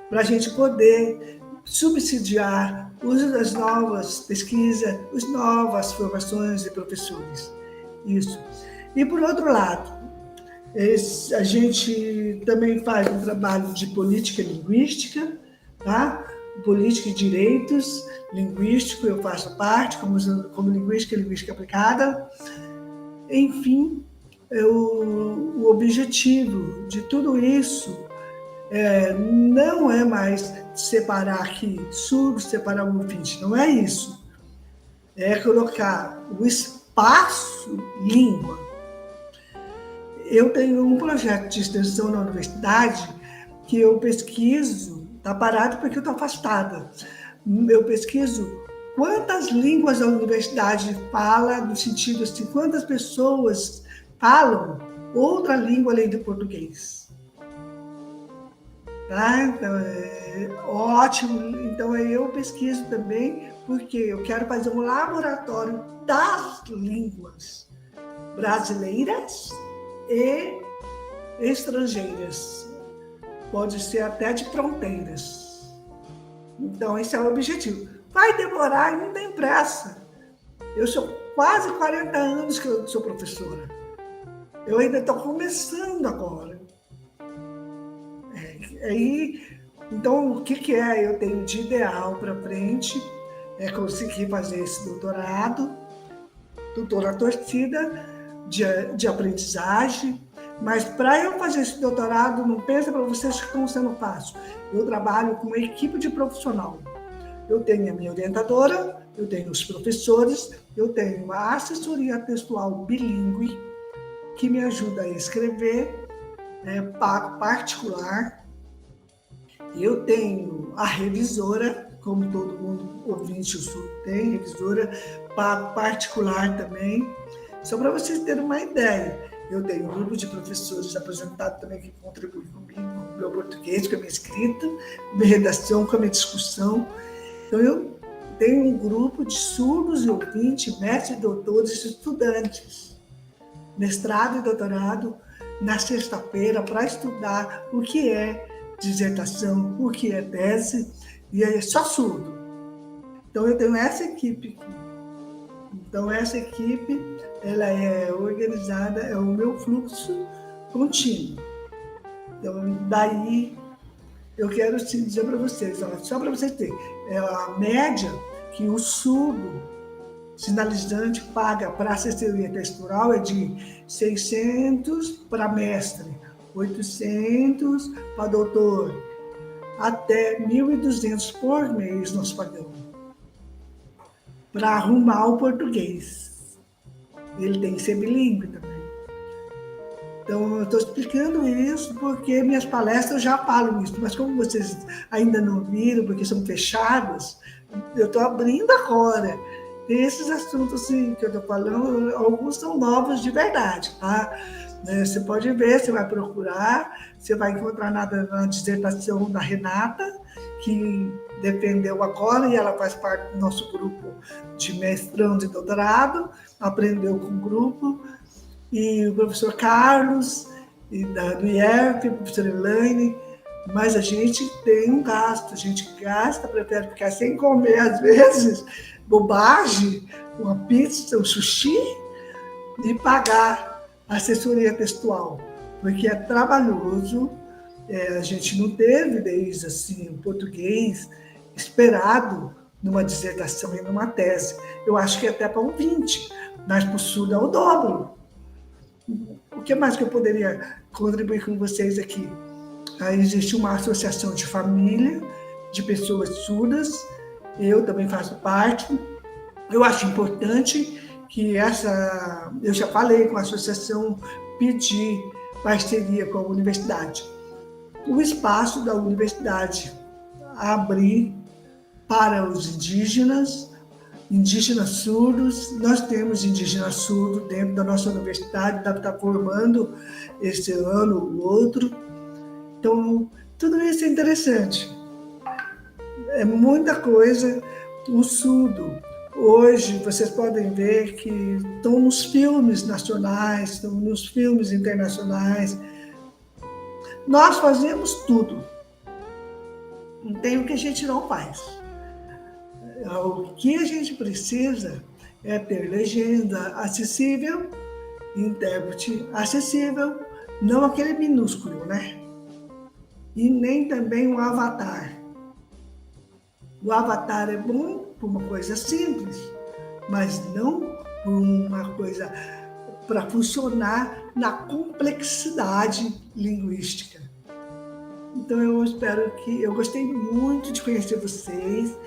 S4: para a gente poder subsidiar o uso das novas pesquisas, as novas formações de professores. Isso. E, por outro lado, a gente também faz um trabalho de política linguística, tá? Política e direitos linguísticos, eu faço parte como linguística e linguística aplicada. Enfim, o objetivo de tudo isso não é mais separar aqui surdo, separar o ouvinte, não é isso. É colocar o espaço língua. Eu tenho um projeto de extensão na universidade que eu pesquiso, está parado porque eu estou afastada. Eu pesquiso quantas línguas a universidade fala, no sentido assim, quantas pessoas falam outra língua além do português. Tá? Então, ótimo. Então, eu pesquiso também, porque eu quero fazer um laboratório das línguas brasileiras e estrangeiras. Pode ser até de fronteiras. Então, esse é o objetivo. Vai demorar, não tem pressa. Eu sou quase 40 anos que eu sou professora. Eu ainda estou começando agora. Então, o que eu tenho de ideal para frente é conseguir fazer esse doutorado, doutora torcida de aprendizagem, mas para eu fazer esse doutorado, não pensa para vocês que estão sendo fácil. Eu trabalho com uma equipe de profissional. Eu tenho a minha orientadora, eu tenho os professores, eu tenho uma assessoria textual bilíngue que me ajuda a escrever, particular. Eu tenho a revisora, como todo mundo ouvinte tem, revisora particular também. Só para vocês terem uma ideia, eu tenho um grupo de professores aposentados também que contribuem comigo, com o meu português, com a minha escrita, com a minha redação, com a minha discussão. Então, eu tenho um grupo de surdos e ouvintes, mestres, doutores e estudantes, mestrado e doutorado, na sexta-feira, para estudar o que é dissertação, o que é tese, e é só surdo. Então, eu tenho essa equipe aqui. Então, essa equipe, ela é organizada, é o meu fluxo contínuo. Então, daí, eu quero sim, dizer para vocês, só para vocês terem, a média que o surdo sinalizante paga para assessoria textual é de 600 para mestre, 800 para doutor, até 1.200 por mês nós pagamos, para arrumar o português. Ele tem que ser bilíngue também. Então, eu estou explicando isso porque minhas palestras já falam isso, mas como vocês ainda não viram, porque são fechadas, eu estou abrindo agora. Tem esses assuntos assim, que eu estou falando, alguns são novos de verdade, tá? Você pode ver, você vai procurar, você vai encontrar na dissertação da Renata, que defendeu agora, e ela faz parte do nosso grupo de mestrão e doutorado, aprendeu com o grupo, e o professor Carlos, e do IERP, o professor Elaine, mas a gente tem um gasto, a gente gasta, prefere ficar sem comer, às vezes, bobagem, uma pizza, um sushi, e pagar assessoria textual, porque é trabalhoso, a gente não teve desde assim, o português esperado numa dissertação e numa tese. Eu acho que até para um 20, mas para o surdo é o dobro. O que mais que eu poderia contribuir com vocês aqui? Aí existe uma associação de família, de pessoas surdas, eu também faço parte. Eu acho importante que eu já falei com a associação, pedir parceria com a universidade. O espaço da universidade abrir para os indígenas surdos. Nós temos indígenas surdos dentro da nossa universidade, deve estar formando esse ano ou outro. Então, tudo isso é interessante. É muita coisa. O surdo, hoje, vocês podem ver que estão nos filmes nacionais, estão nos filmes internacionais. Nós fazemos tudo. Não tem o que a gente não faz. O que a gente precisa é ter legenda acessível, intérprete acessível, não aquele minúsculo, né? E nem também um avatar. O avatar é bom por uma coisa simples, mas não por uma coisa para funcionar na complexidade linguística. Então, eu gostei muito de conhecer vocês.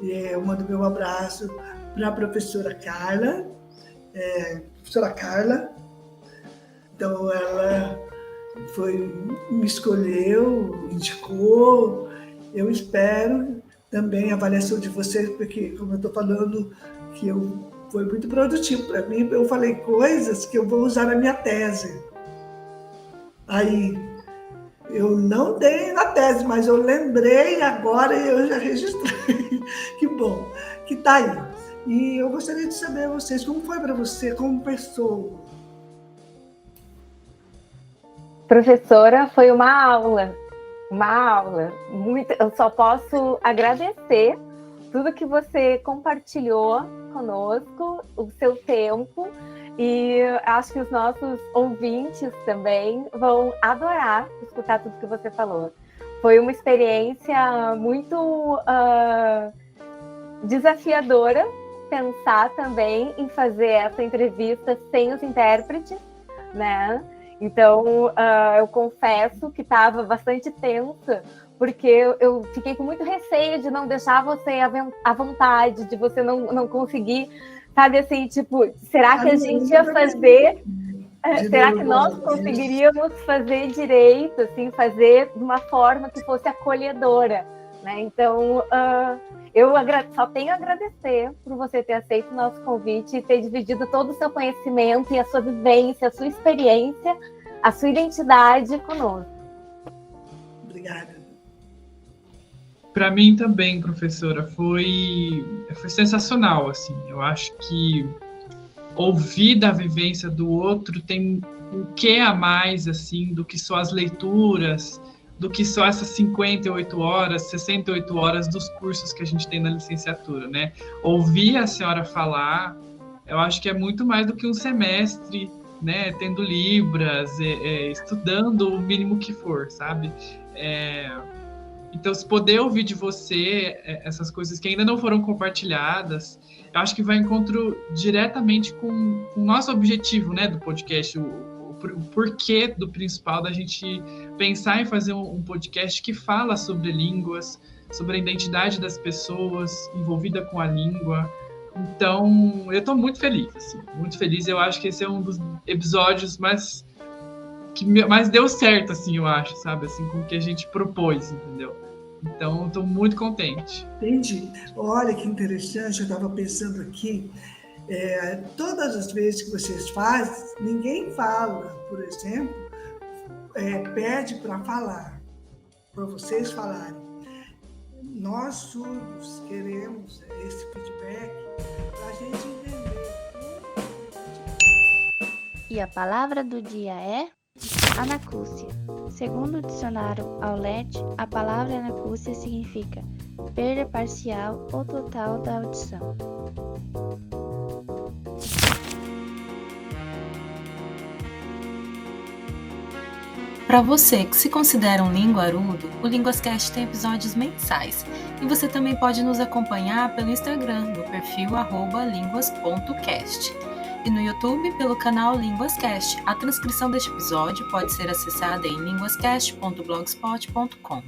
S4: Eu mando meu abraço para a professora Carla. Então, ela me escolheu, indicou. Eu espero também a avaliação de vocês, porque, como eu estou falando, foi muito produtivo para mim. Eu falei coisas que eu vou usar na minha tese. Aí, eu não dei na tese, mas eu lembrei agora e eu já registrei. Que bom que está aí. E eu gostaria de saber vocês, como foi para você, como pessoa?
S2: Professora, foi uma aula. Eu só posso agradecer tudo que você compartilhou conosco, o seu tempo, e acho que os nossos ouvintes também vão adorar escutar tudo que você falou. Foi uma experiência muito desafiadora pensar também em fazer essa entrevista sem os intérpretes, né? Então, eu confesso que estava bastante tensa, porque eu fiquei com muito receio de não deixar você à vontade, de você não conseguir, sabe assim, tipo, será que a gente ia fazer? Será que nós conseguiríamos fazer direito, assim, fazer de uma forma que fosse acolhedora, né? Então, eu só tenho a agradecer por você ter aceito o nosso convite e ter dividido todo o seu conhecimento e a sua vivência, a sua experiência, a sua identidade conosco.
S4: Obrigada.
S3: Para mim também, professora, foi sensacional, assim. Eu acho que ouvir da vivência do outro tem um quê a mais, assim, do que só as leituras, do que só essas 58 horas, 68 horas dos cursos que a gente tem na licenciatura, né? Ouvir a senhora falar, eu acho que é muito mais do que um semestre, né? Tendo libras, estudando o mínimo que for, sabe? Então, se poder ouvir de você essas coisas que ainda não foram compartilhadas, eu acho que vai em encontro diretamente com o nosso objetivo, né, do podcast, o porquê do principal da gente pensar em fazer um podcast que fala sobre línguas, sobre a identidade das pessoas envolvida com a língua. Então, eu estou muito feliz, assim, muito feliz. Eu acho que esse é um dos episódios que mais deu certo, assim, eu acho, sabe? Assim, com o que a gente propôs, entendeu? Então, estou muito contente.
S4: Entendi. Olha que interessante, eu estava pensando aqui, todas as vezes que vocês fazem, ninguém fala, por exemplo, pede para falar, para vocês falarem. Nós surdos queremos esse feedback para a gente entender.
S5: E a palavra do dia é anacússia. Segundo o dicionário Aulete, a palavra anacússia significa perda parcial ou total da audição.
S1: Para você que se considera um linguarudo, o LinguasCast tem episódios mensais e você também pode nos acompanhar pelo Instagram, no perfil @linguas.cast. E no YouTube pelo canal LinguasCast. A transcrição deste episódio pode ser acessada em linguascast.blogspot.com.